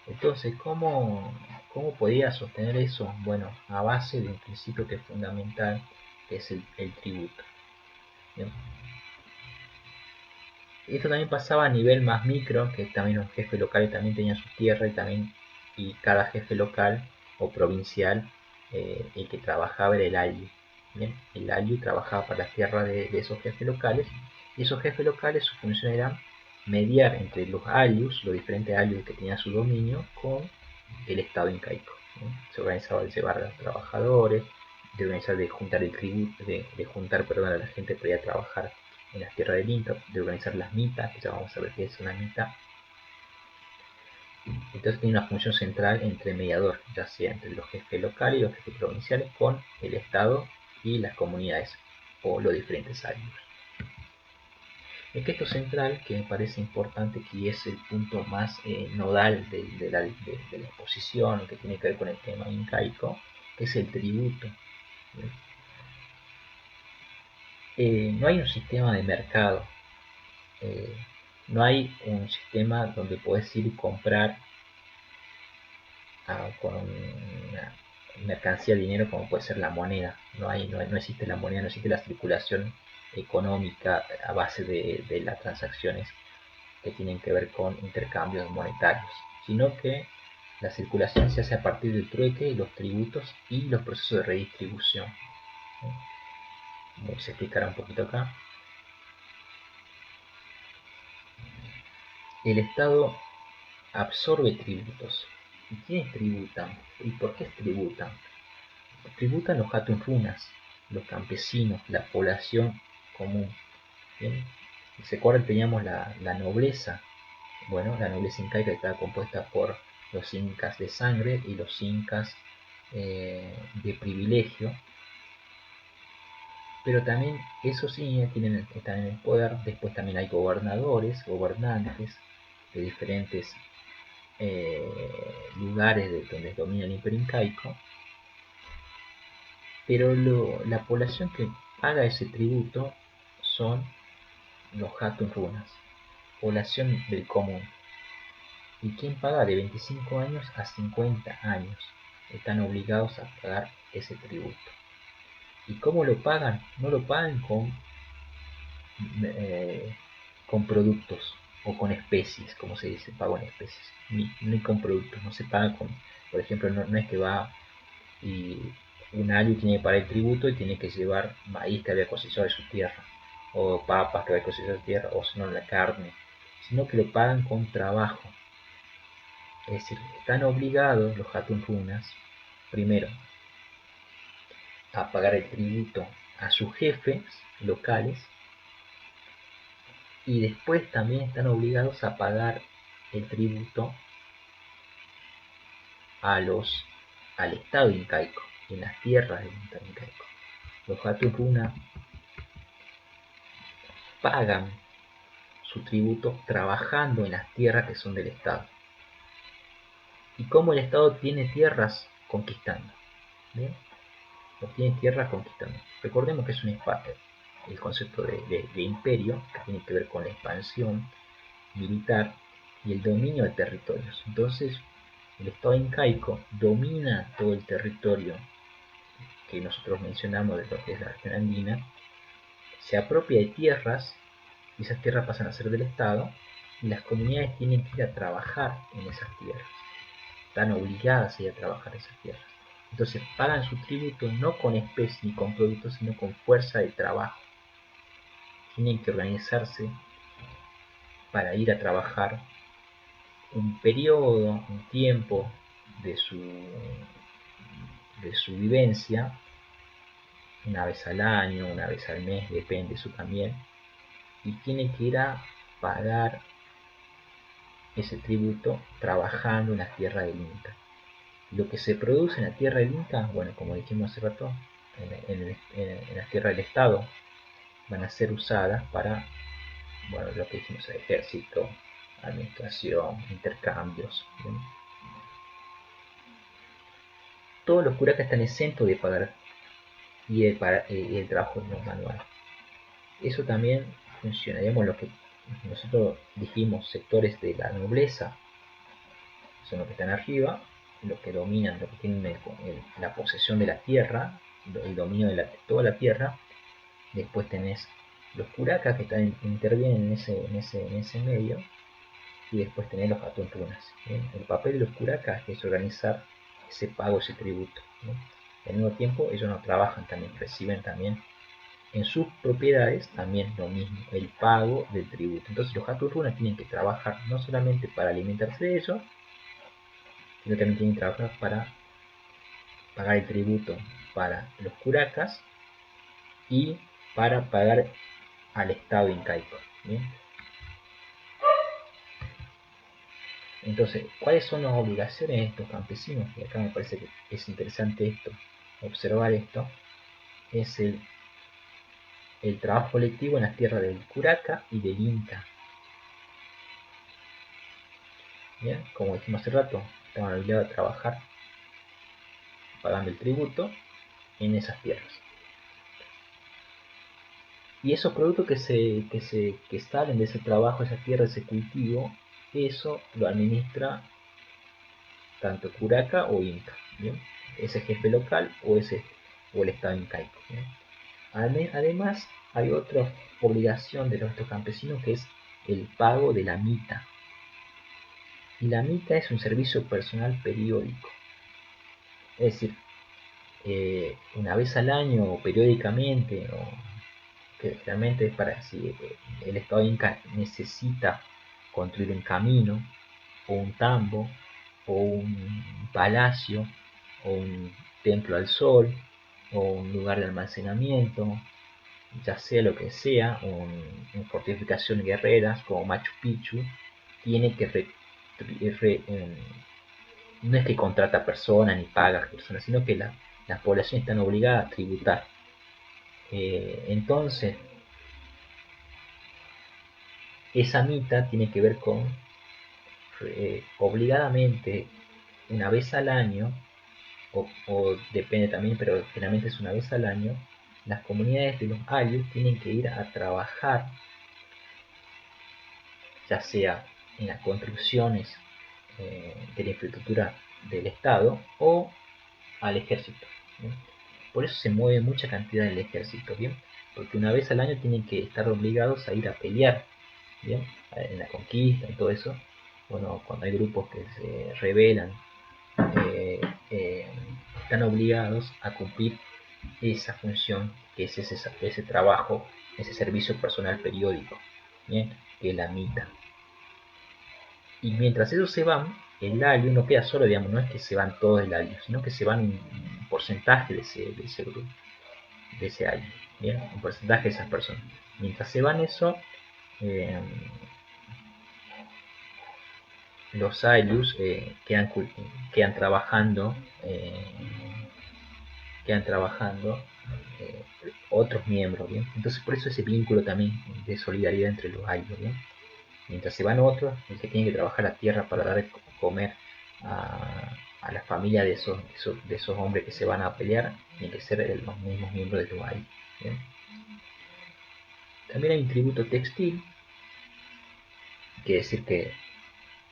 A: Entonces, ¿cómo podía sostener eso? Bueno, a base de un principio que es fundamental, que es el tributo. Bien. Esto también pasaba a nivel más micro, que también los jefes locales también tenían su tierra y cada jefe local o provincial, el que trabajaba era el ALIU. ¿Bien? El ALIU trabajaba para la tierra de esos jefes locales, y esos jefes locales su función era mediar entre los ALIUs, los diferentes ALIUs que tenían su dominio, con el Estado incaico. ¿bien? Se organizaba de llevar a los trabajadores, de organizar de juntar el tributo, de juntar, perdón, a la gente para ir a trabajar en las tierras del Inca, de organizar las mitas, que ya vamos a ver qué es una mita. Entonces tiene una función central entre mediador, ya sea entre los jefes locales y los jefes provinciales, con el Estado y las comunidades o los diferentes áreas. Es que esto central, que me parece importante, que es el punto más nodal de la exposición, que tiene que ver con el tema incaico, que es el tributo. No hay un sistema de mercado, no hay un sistema donde puedes ir y comprar con una mercancía, dinero, como puede ser la moneda. No existe la moneda, no existe la circulación económica a base de las transacciones que tienen que ver con intercambios monetarios, sino que la circulación se hace a partir del trueque, los tributos y los procesos de redistribución. Como se explicará un poquito acá. El Estado absorbe tributos. ¿Y quiénes tributan? ¿Y por qué tributan? Tributan los hatun runas, los campesinos, la población común. ¿Bien? ¿Se acuerdan? Teníamos la nobleza. Bueno, la nobleza incaica estaba compuesta por los incas de sangre y los incas de privilegio. Pero también esos incas están en el poder. Después también hay gobernadores, gobernantes de diferentes lugares donde domina el imperio incaico. Pero la población que paga ese tributo son los hatun runas, población del común. ¿Y quién paga? De 25 años a 50 años están obligados a pagar ese tributo. ¿Y cómo lo pagan? No lo pagan con productos o con especies, como se dice, pago en especies, ni con productos, no se paga con, por ejemplo, no es que va y un alio tiene que pagar el tributo y tiene que llevar maíz que había cosechado de su tierra, o papas que había cosechado de su tierra, o si no la carne, sino que lo pagan con trabajo. Es decir, están obligados los hatun runas, primero, a pagar el tributo a sus jefes locales, y después también están obligados a pagar el tributo a al Estado incaico, en las tierras del Estado incaico. Los hatun runas pagan su tributo trabajando en las tierras que son del Estado. Y como el Estado tiene tierras conquistando. ¿Bien? O tiene tierras conquistando. Recordemos que es un espacio. el concepto de imperio, que tiene que ver con la expansión militar y el dominio de territorios. Entonces, el Estado incaico domina todo el territorio que nosotros mencionamos de lo que es la región andina, se apropia de tierras y esas tierras pasan a ser del Estado y las comunidades tienen que ir a trabajar en esas tierras, están obligadas a ir a trabajar en esas tierras. Entonces pagan su tributo no con especie ni con productos, sino con fuerza de trabajo. Tienen que organizarse para ir a trabajar un periodo, un tiempo de su vivencia, una vez al año, una vez al mes, depende eso también, y tiene que ir a pagar ese tributo trabajando en la tierra del Inca. Lo que se produce en la tierra del Inca, bueno, como dijimos hace rato, en la tierra del Estado, van a ser usadas para, bueno, lo que dijimos, el ejército, administración, intercambios. ¿Bien? Todos los curacas están exentos de pagar y el trabajo no manual. Eso también funciona, digamos, lo que nosotros dijimos, sectores de la nobleza son los que están arriba, los que dominan, los que tienen la posesión de la tierra, el dominio de toda la tierra. Después tenés los curacas que intervienen en ese medio, y después tenés los atuntunas. El papel de los curacas es organizar ese pago, ese tributo. ¿No? Al mismo tiempo ellos no trabajan, también reciben también en sus propiedades también lo mismo, el pago del tributo. Entonces los atuntunas tienen que trabajar no solamente para alimentarse de ellos, sino también tienen que trabajar para pagar el tributo para los curacas y para pagar al Estado incaico. ¿Bien? Entonces, ¿cuáles son las obligaciones de estos campesinos? Y acá me parece que es interesante esto, observar esto, es el trabajo colectivo en las tierras del curaca y del inca. ¿Bien? Como dijimos hace rato, estaban obligados a trabajar pagando el tributo en esas tierras. Y esos productos que salen de ese trabajo, esa tierra, ese cultivo, eso lo administra tanto curaca o inca, ¿bien? Ese jefe local o el estado incaico. ¿Bien? Además, hay otra obligación de estos campesinos que es el pago de la mita. Y la mita es un servicio personal periódico. Es decir, una vez al año o periódicamente, o que realmente es para si el Estado Inca necesita construir un camino, o un tambo, o un palacio, o un templo al sol, o un lugar de almacenamiento, ya sea lo que sea, una fortificación guerreras como Machu Picchu, tiene que no es que contrata personas ni paga personas, sino que las poblaciones están obligadas a tributar. Entonces, esa mita tiene que ver con obligadamente una vez al año, o depende también, pero generalmente es una vez al año, las comunidades de los ayllus tienen que ir a trabajar, ya sea en las construcciones de la infraestructura del Estado o al ejército. ¿Bien? Por eso se mueve mucha cantidad del ejército, ¿bien? Porque una vez al año tienen que estar obligados a ir a pelear, ¿bien? En la conquista y todo eso. Bueno, cuando hay grupos que se rebelan, eh, eh, están obligados a cumplir esa función, que es ese trabajo, ese servicio personal periódico, ¿bien? Que es la mita. Y mientras ellos se van, el alio no queda solo, digamos, no es que se van todos del alio, sino que se van un porcentaje de ese grupo, de ese alio, ¿bien? Un porcentaje de esas personas. Mientras se van eso, eh, los alius quedan trabajando, quedan trabajando eh, otros miembros, ¿bien? Entonces por eso ese vínculo también de solidaridad entre los alius, ¿bien? Mientras se van otros, el que tiene que trabajar la tierra para dar de comer a la familia de esos hombres que se van a pelear, tienen que ser los mismos miembros de los alius, ¿bien? También hay un tributo textil, quiere decir que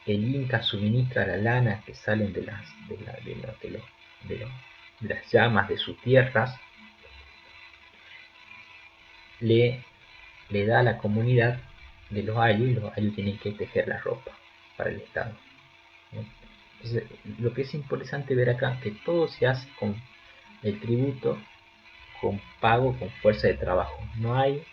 A: el Inca suministra la lana que salen de las llamas de sus tierras, le, le da a la comunidad de los ayllus, y los ayllus tienen que tejer la ropa para el Estado. Entonces, lo que es interesante ver acá, que todo se hace con el tributo, con pago, con fuerza de trabajo. No hay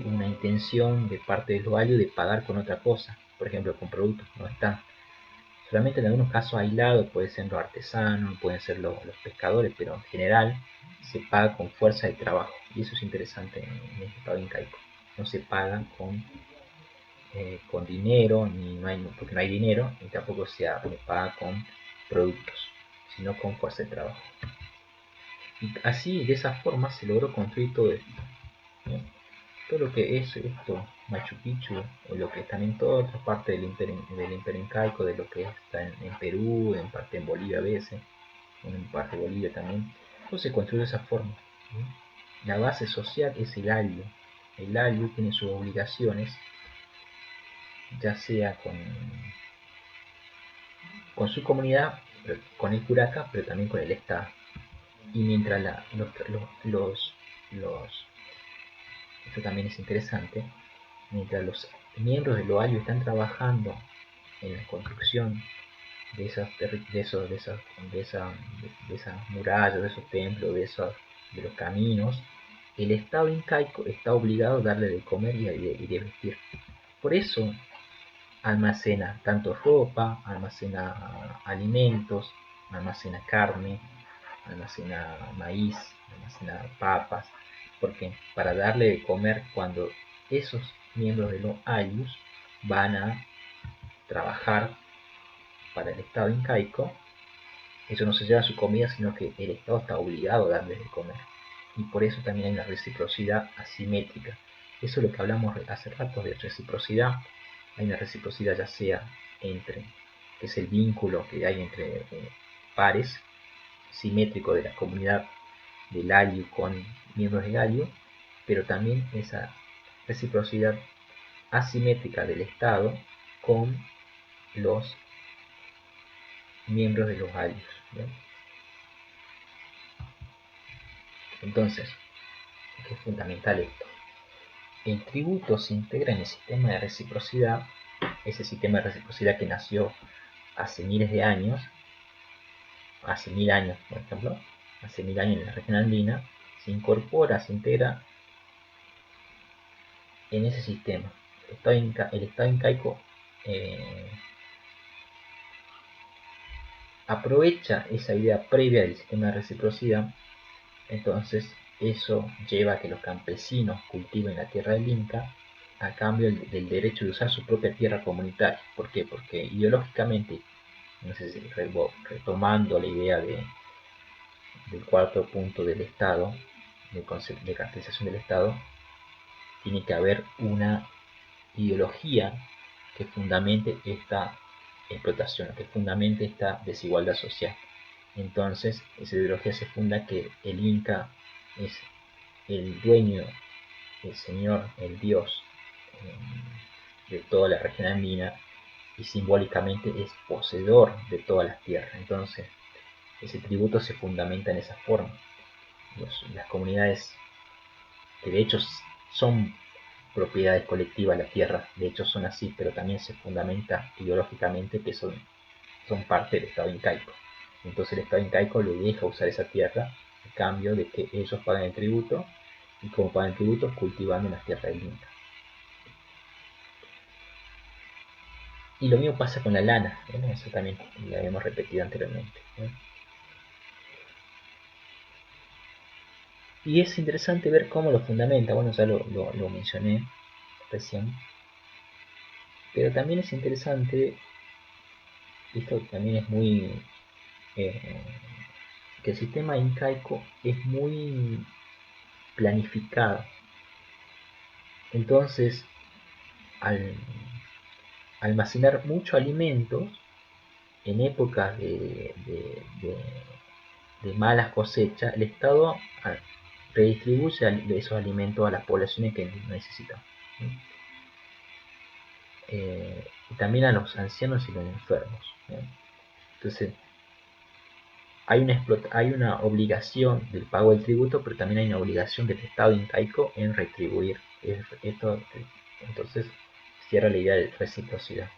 A: una intención de parte de los ayllus de pagar con otra cosa, por ejemplo con productos, no está. Solamente en algunos casos aislados pueden ser los artesanos, pueden ser los pescadores, pero en general se paga con fuerza de trabajo. Y eso es interesante en el estado incaico. No se pagan con dinero, porque no hay dinero, ni tampoco se paga con productos, sino con fuerza de trabajo. Y así, de esa forma, se logró construir todo esto, ¿no? Todo lo que es esto, Machu Picchu, o lo que también toda otra parte del imperio incaico, de lo que está en Perú, en parte en Bolivia a veces, en parte de Bolivia también, todo se construye de esa forma, ¿sí? La base social es el alio. El alio tiene sus obligaciones, ya sea con su comunidad, con el curaca, pero también con el Estado. Y mientras esto también es interesante, mientras los miembros de los alio están trabajando en la construcción de esas murallas, de esos templos, de los caminos, el Estado incaico está obligado a darle de comer y de vestir. Por eso almacena tanto ropa, almacena alimentos, almacena carne, almacena maíz, almacena papas, porque para darle de comer cuando esos miembros de los ayllus van a trabajar para el Estado incaico, ellos no se llevan su comida, sino que el Estado está obligado a darles de comer. Y por eso también hay una reciprocidad asimétrica. Eso es lo que hablamos hace rato de reciprocidad. Hay una reciprocidad ya sea entre, que es el vínculo que hay entre pares, simétrico de la comunidad del alio con miembros del alio, pero también esa reciprocidad asimétrica del Estado con los miembros de los alios. ¿Bien? Entonces, es fundamental esto. El tributo se integra en el sistema de reciprocidad, ese sistema de reciprocidad que nació hace miles de años, hace 1000 años, por ejemplo, hace 1000 años en la región andina, se incorpora, se integra en ese sistema. El Estado incaico eh, aprovecha esa idea previa del sistema de reciprocidad, entonces eso lleva a que los campesinos cultiven la tierra del Inca a cambio del derecho de usar su propia tierra comunitaria. ¿Por qué? Porque ideológicamente, no sé si retomando la idea del cuarto punto del Estado, del concepto de caracterización del Estado, tiene que haber una ideología que fundamente esta explotación, que fundamente esta desigualdad social. Entonces, esa ideología se funda que el Inca es el dueño, el señor, el dios de toda la región andina, y simbólicamente es poseedor de todas las tierras. Entonces, ese tributo se fundamenta en esa forma. Las comunidades, que de hecho son propiedades colectivas, las tierras de hecho son así, pero también se fundamenta ideológicamente que son parte del Estado incaico. Entonces el Estado incaico le deja usar esa tierra a cambio de que ellos pagan el tributo, y como pagan el tributo, cultivando las tierras del Inca. Y lo mismo pasa con la lana, ¿no? Eso también lo habíamos repetido anteriormente, ¿no? Y es interesante ver cómo lo fundamenta, bueno, ya lo mencioné recién, pero también es interesante, esto también es muy, eh, que el sistema incaico es muy planificado. Entonces, al almacenar mucho alimento en épocas de malas cosechas, el Estado redistribuye esos alimentos a las poblaciones que necesitan. Y también a los ancianos y los enfermos. Entonces, hay una obligación del pago del tributo, pero también hay una obligación del Estado incaico en retribuir. Entonces, cierra la idea de reciprocidad.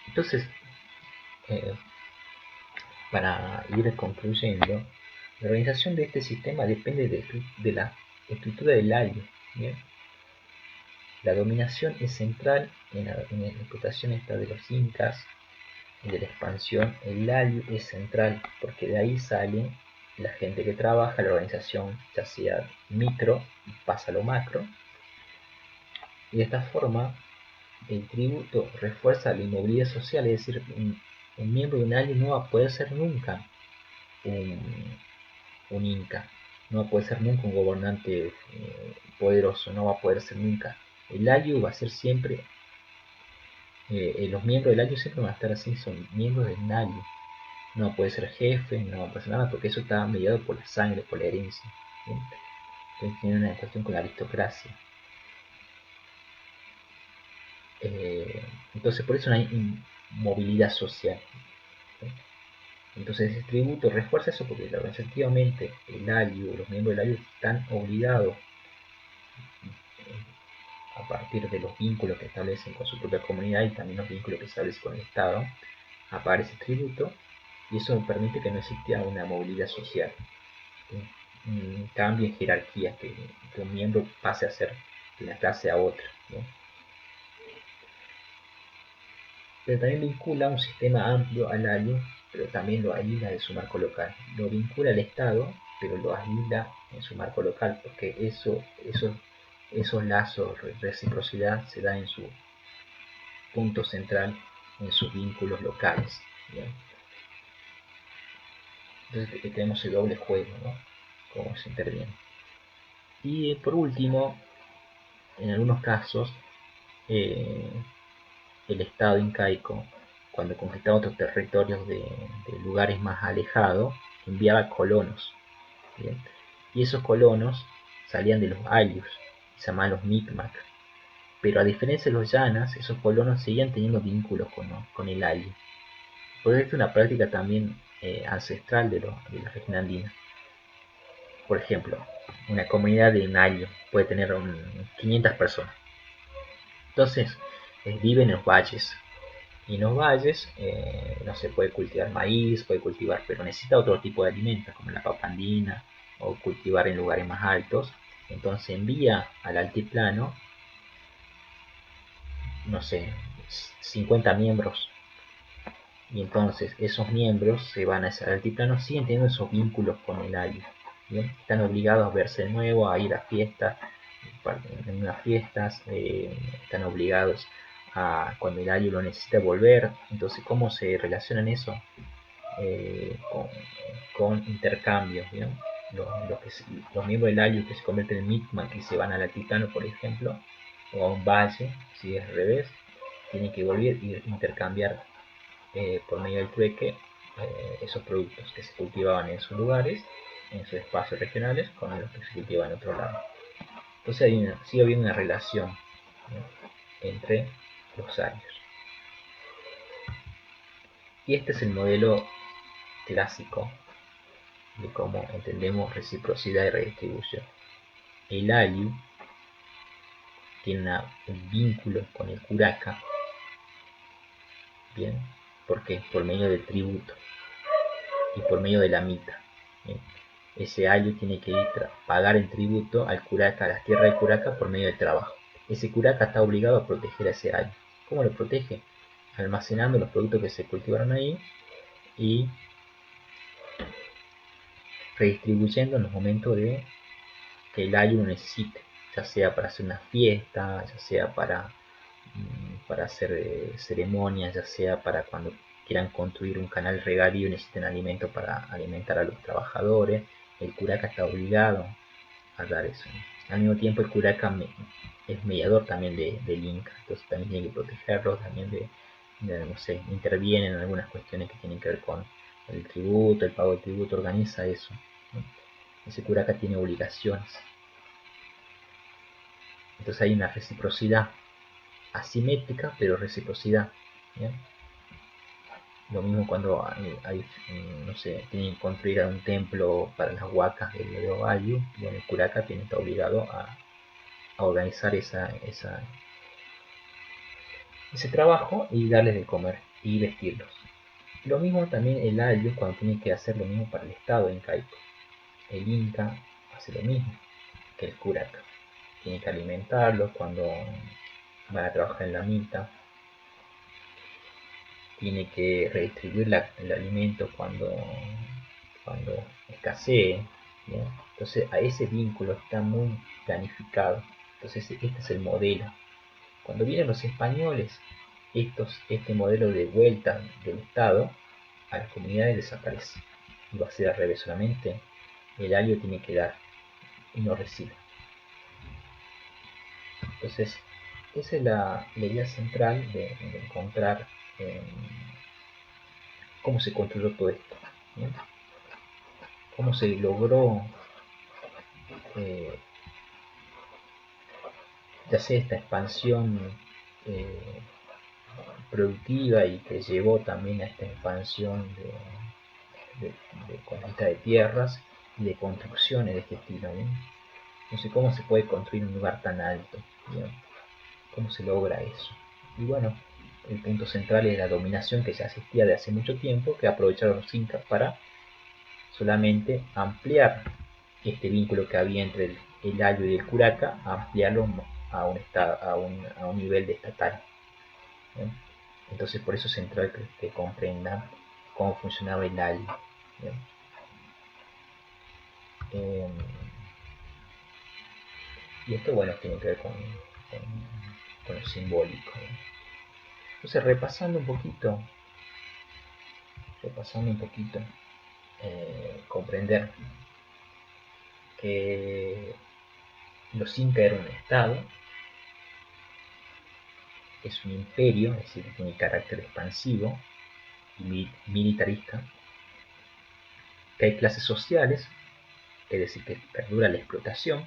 A: Entonces, eh, para ir concluyendo, la organización de este sistema depende de la estructura del ayllu. ¿Bien? La dominación es central en la explotación esta de los incas y de la expansión. El ayllu es central porque de ahí sale la gente que trabaja, la organización, ya sea micro, pasa a lo macro. Y de esta forma, el tributo refuerza la inmovilidad social, es decir, un miembro de un ayllu no va a poder ser nunca un inca, no va a poder ser nunca un gobernante poderoso, no va a poder ser nunca. El ayllu va a ser siempre, los miembros del ayllu siempre van a estar así, son miembros del ayllu. No puede ser jefe, no va a pasar nada, porque eso está mediado por la sangre, por la herencia. ¿Bien? Entonces tiene una cuestión con la aristocracia. Entonces por eso no hay movilidad social. ¿Sí? Entonces el tributo refuerza eso porque efectivamente el ayllu, los miembros del ayllu están obligados a partir de los vínculos que establecen con su propia comunidad y también los vínculos que establecen con el Estado, a pagar ese tributo, y eso permite que no exista una movilidad social, un cambio en jerarquía, que un miembro pase a ser de una clase a otra. ¿No? Pero también vincula un sistema amplio al ayllu, pero también lo aísla de su marco local. Lo vincula al Estado, pero lo aísla en su marco local, porque esos lazos de reciprocidad se dan en su punto central, en sus vínculos locales. ¿Bien? Entonces tenemos el doble juego, ¿no? Cómo se interviene. Y por último, en algunos casos, eh, el Estado incaico, cuando conquistaba otros territorios de lugares más alejados, enviaba colonos. ¿Bien? Y esos colonos salían de los ayllus, se llamaban los Micmac. Pero a diferencia de los llanas, esos colonos seguían teniendo vínculos con el ayllu. Por esto es una práctica también ancestral de la región andina. Por ejemplo, una comunidad de un ayllu puede tener 500 personas. Entonces, viven en los valles. Y en los valles no se puede cultivar maíz, puede cultivar, pero necesita otro tipo de alimentos, como la papa andina, o cultivar en lugares más altos. Entonces envía al altiplano, no sé, 50 miembros. Y entonces esos miembros se van a ese altiplano, siguen teniendo esos vínculos con el ayllu. ¿Bien? Están obligados a verse de nuevo, a ir a fiestas, en unas fiestas, están obligados a, cuando el ayllu lo necesita, volver. Entonces, ¿cómo se relacionan eso? Con intercambios, ¿no? Los miembros del ayllu que se convierten en Micmac y se van al altiplano, por ejemplo, o a un valle, si es al revés, tienen que volver y intercambiar por medio del trueque esos productos que se cultivaban en sus lugares, en sus espacios regionales, con los que se cultivaban en otro lado. Entonces sigue habiendo una relación, ¿no? Entre los años. Y este es el modelo clásico de cómo entendemos reciprocidad y redistribución. El ayllu tiene un vínculo con el curaca, ¿bien? Porque por medio del tributo y por medio de la mita. ¿Bien? Ese ayllu tiene que ir pagar el tributo al curaca, a las tierras del curaca por medio del trabajo. Ese curaca está obligado a proteger a ese ayllu. ¿Cómo lo protege? Almacenando los productos que se cultivaron ahí y redistribuyendo en los momentos de que el ayllu lo necesite, ya sea para hacer una fiesta, ya sea para hacer ceremonias, ya sea para cuando quieran construir un canal regadío y necesiten alimento para alimentar a los trabajadores. El curaca está obligado a dar eso. Al mismo tiempo el curaca es mediador también del Inca, entonces también tiene que protegerlo, también no sé, interviene en algunas cuestiones que tienen que ver con el tributo, el pago del tributo, organiza eso. ese curaca tiene obligaciones. Entonces hay una reciprocidad asimétrica, pero reciprocidad. ¿Bien? Lo mismo cuando no sé, tienen que construir un templo para las huacas de Ovalle. Bueno, el curaca está obligado a organizar ese trabajo y darles de comer y vestirlos. Lo mismo también el ayo cuando tiene que hacer lo mismo para el Estado incaico. El Inca hace lo mismo que el curaca. Tiene que alimentarlos cuando van a trabajar en la minta. Tiene que redistribuir el alimento cuando escasee. ¿Bien? Entonces a ese vínculo está muy planificado. Entonces este es el modelo. Cuando vienen los españoles, este modelo de vuelta del Estado a las comunidades desaparece. Y va a ser al revés, solamente el ayo tiene que dar y no recibe. Entonces, esa es la idea central de encontrar cómo se construyó todo esto. ¿Bien? Cómo se logró ya sea esta expansión eh, productiva y que llevó también a esta expansión de conquista de tierras y de construcciones de este estilo. ¿Bien? No sé cómo se puede construir un lugar tan alto. ¿Bien? ¿Cómo se logra eso? Y bueno, el punto central es la dominación que ya existía de hace mucho tiempo, que aprovecharon los incas para solamente ampliar este vínculo que había entre el ayo y el curaca, ampliarlo a un nivel de estatal. ¿Bien? Entonces por eso es central que comprendan cómo funcionaba el ayo. Eh, y esto, bueno, tiene que ver con lo simbólico. Entonces repasando un poquito, comprender que los incas eran un estado, es un imperio, es decir, tiene carácter expansivo y militarista, que hay clases sociales, es decir, que perdura la explotación,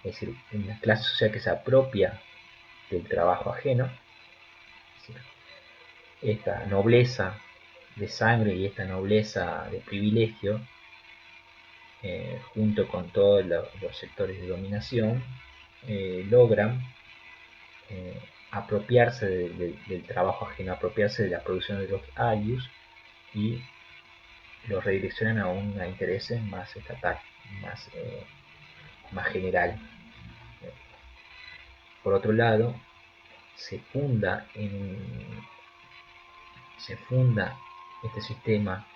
A: es decir, una clase social que se apropia del trabajo ajeno, es decir, esta nobleza de sangre y esta nobleza de privilegio, junto con todos los sectores de dominación, logran apropiarse del trabajo ajeno, apropiarse de la producción de los ayllus y los redireccionan a un interés más estatal, más general. Por otro lado, se funda este sistema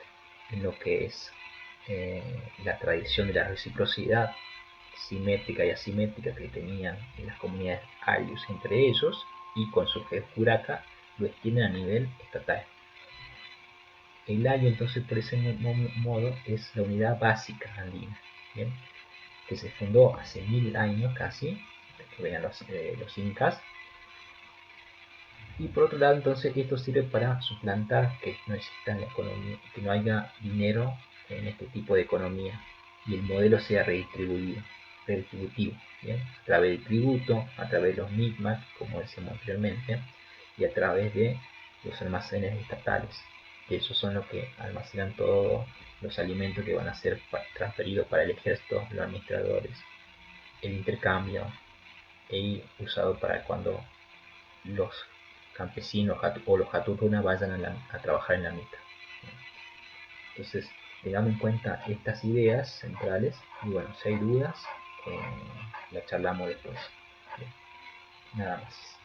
A: en lo que es la tradición de la reciprocidad simétrica y asimétrica que tenían las comunidades ayllus entre ellos, y con su jefe curaca lo extienden a nivel estatal. El ayo entonces por ese modo es la unidad básica andina, ¿bien? Que se fundó hace 1000 años casi, que venían los incas. Y por otro lado, entonces esto sirve para suplantar que no exista en la economía, que no haya dinero en este tipo de economía y el modelo sea redistributivo, ¿bien? A través del tributo, a través de los micmacs, como decíamos anteriormente, y a través de los almacenes estatales, que esos son los que almacenan todos los alimentos que van a ser transferidos para el ejército, los administradores, el intercambio, y usado para cuando los campesinos o los haturunas vayan a trabajar en la mica. Entonces, tengamos en cuenta estas ideas centrales y bueno, si hay dudas, la charlamos después. Nada más.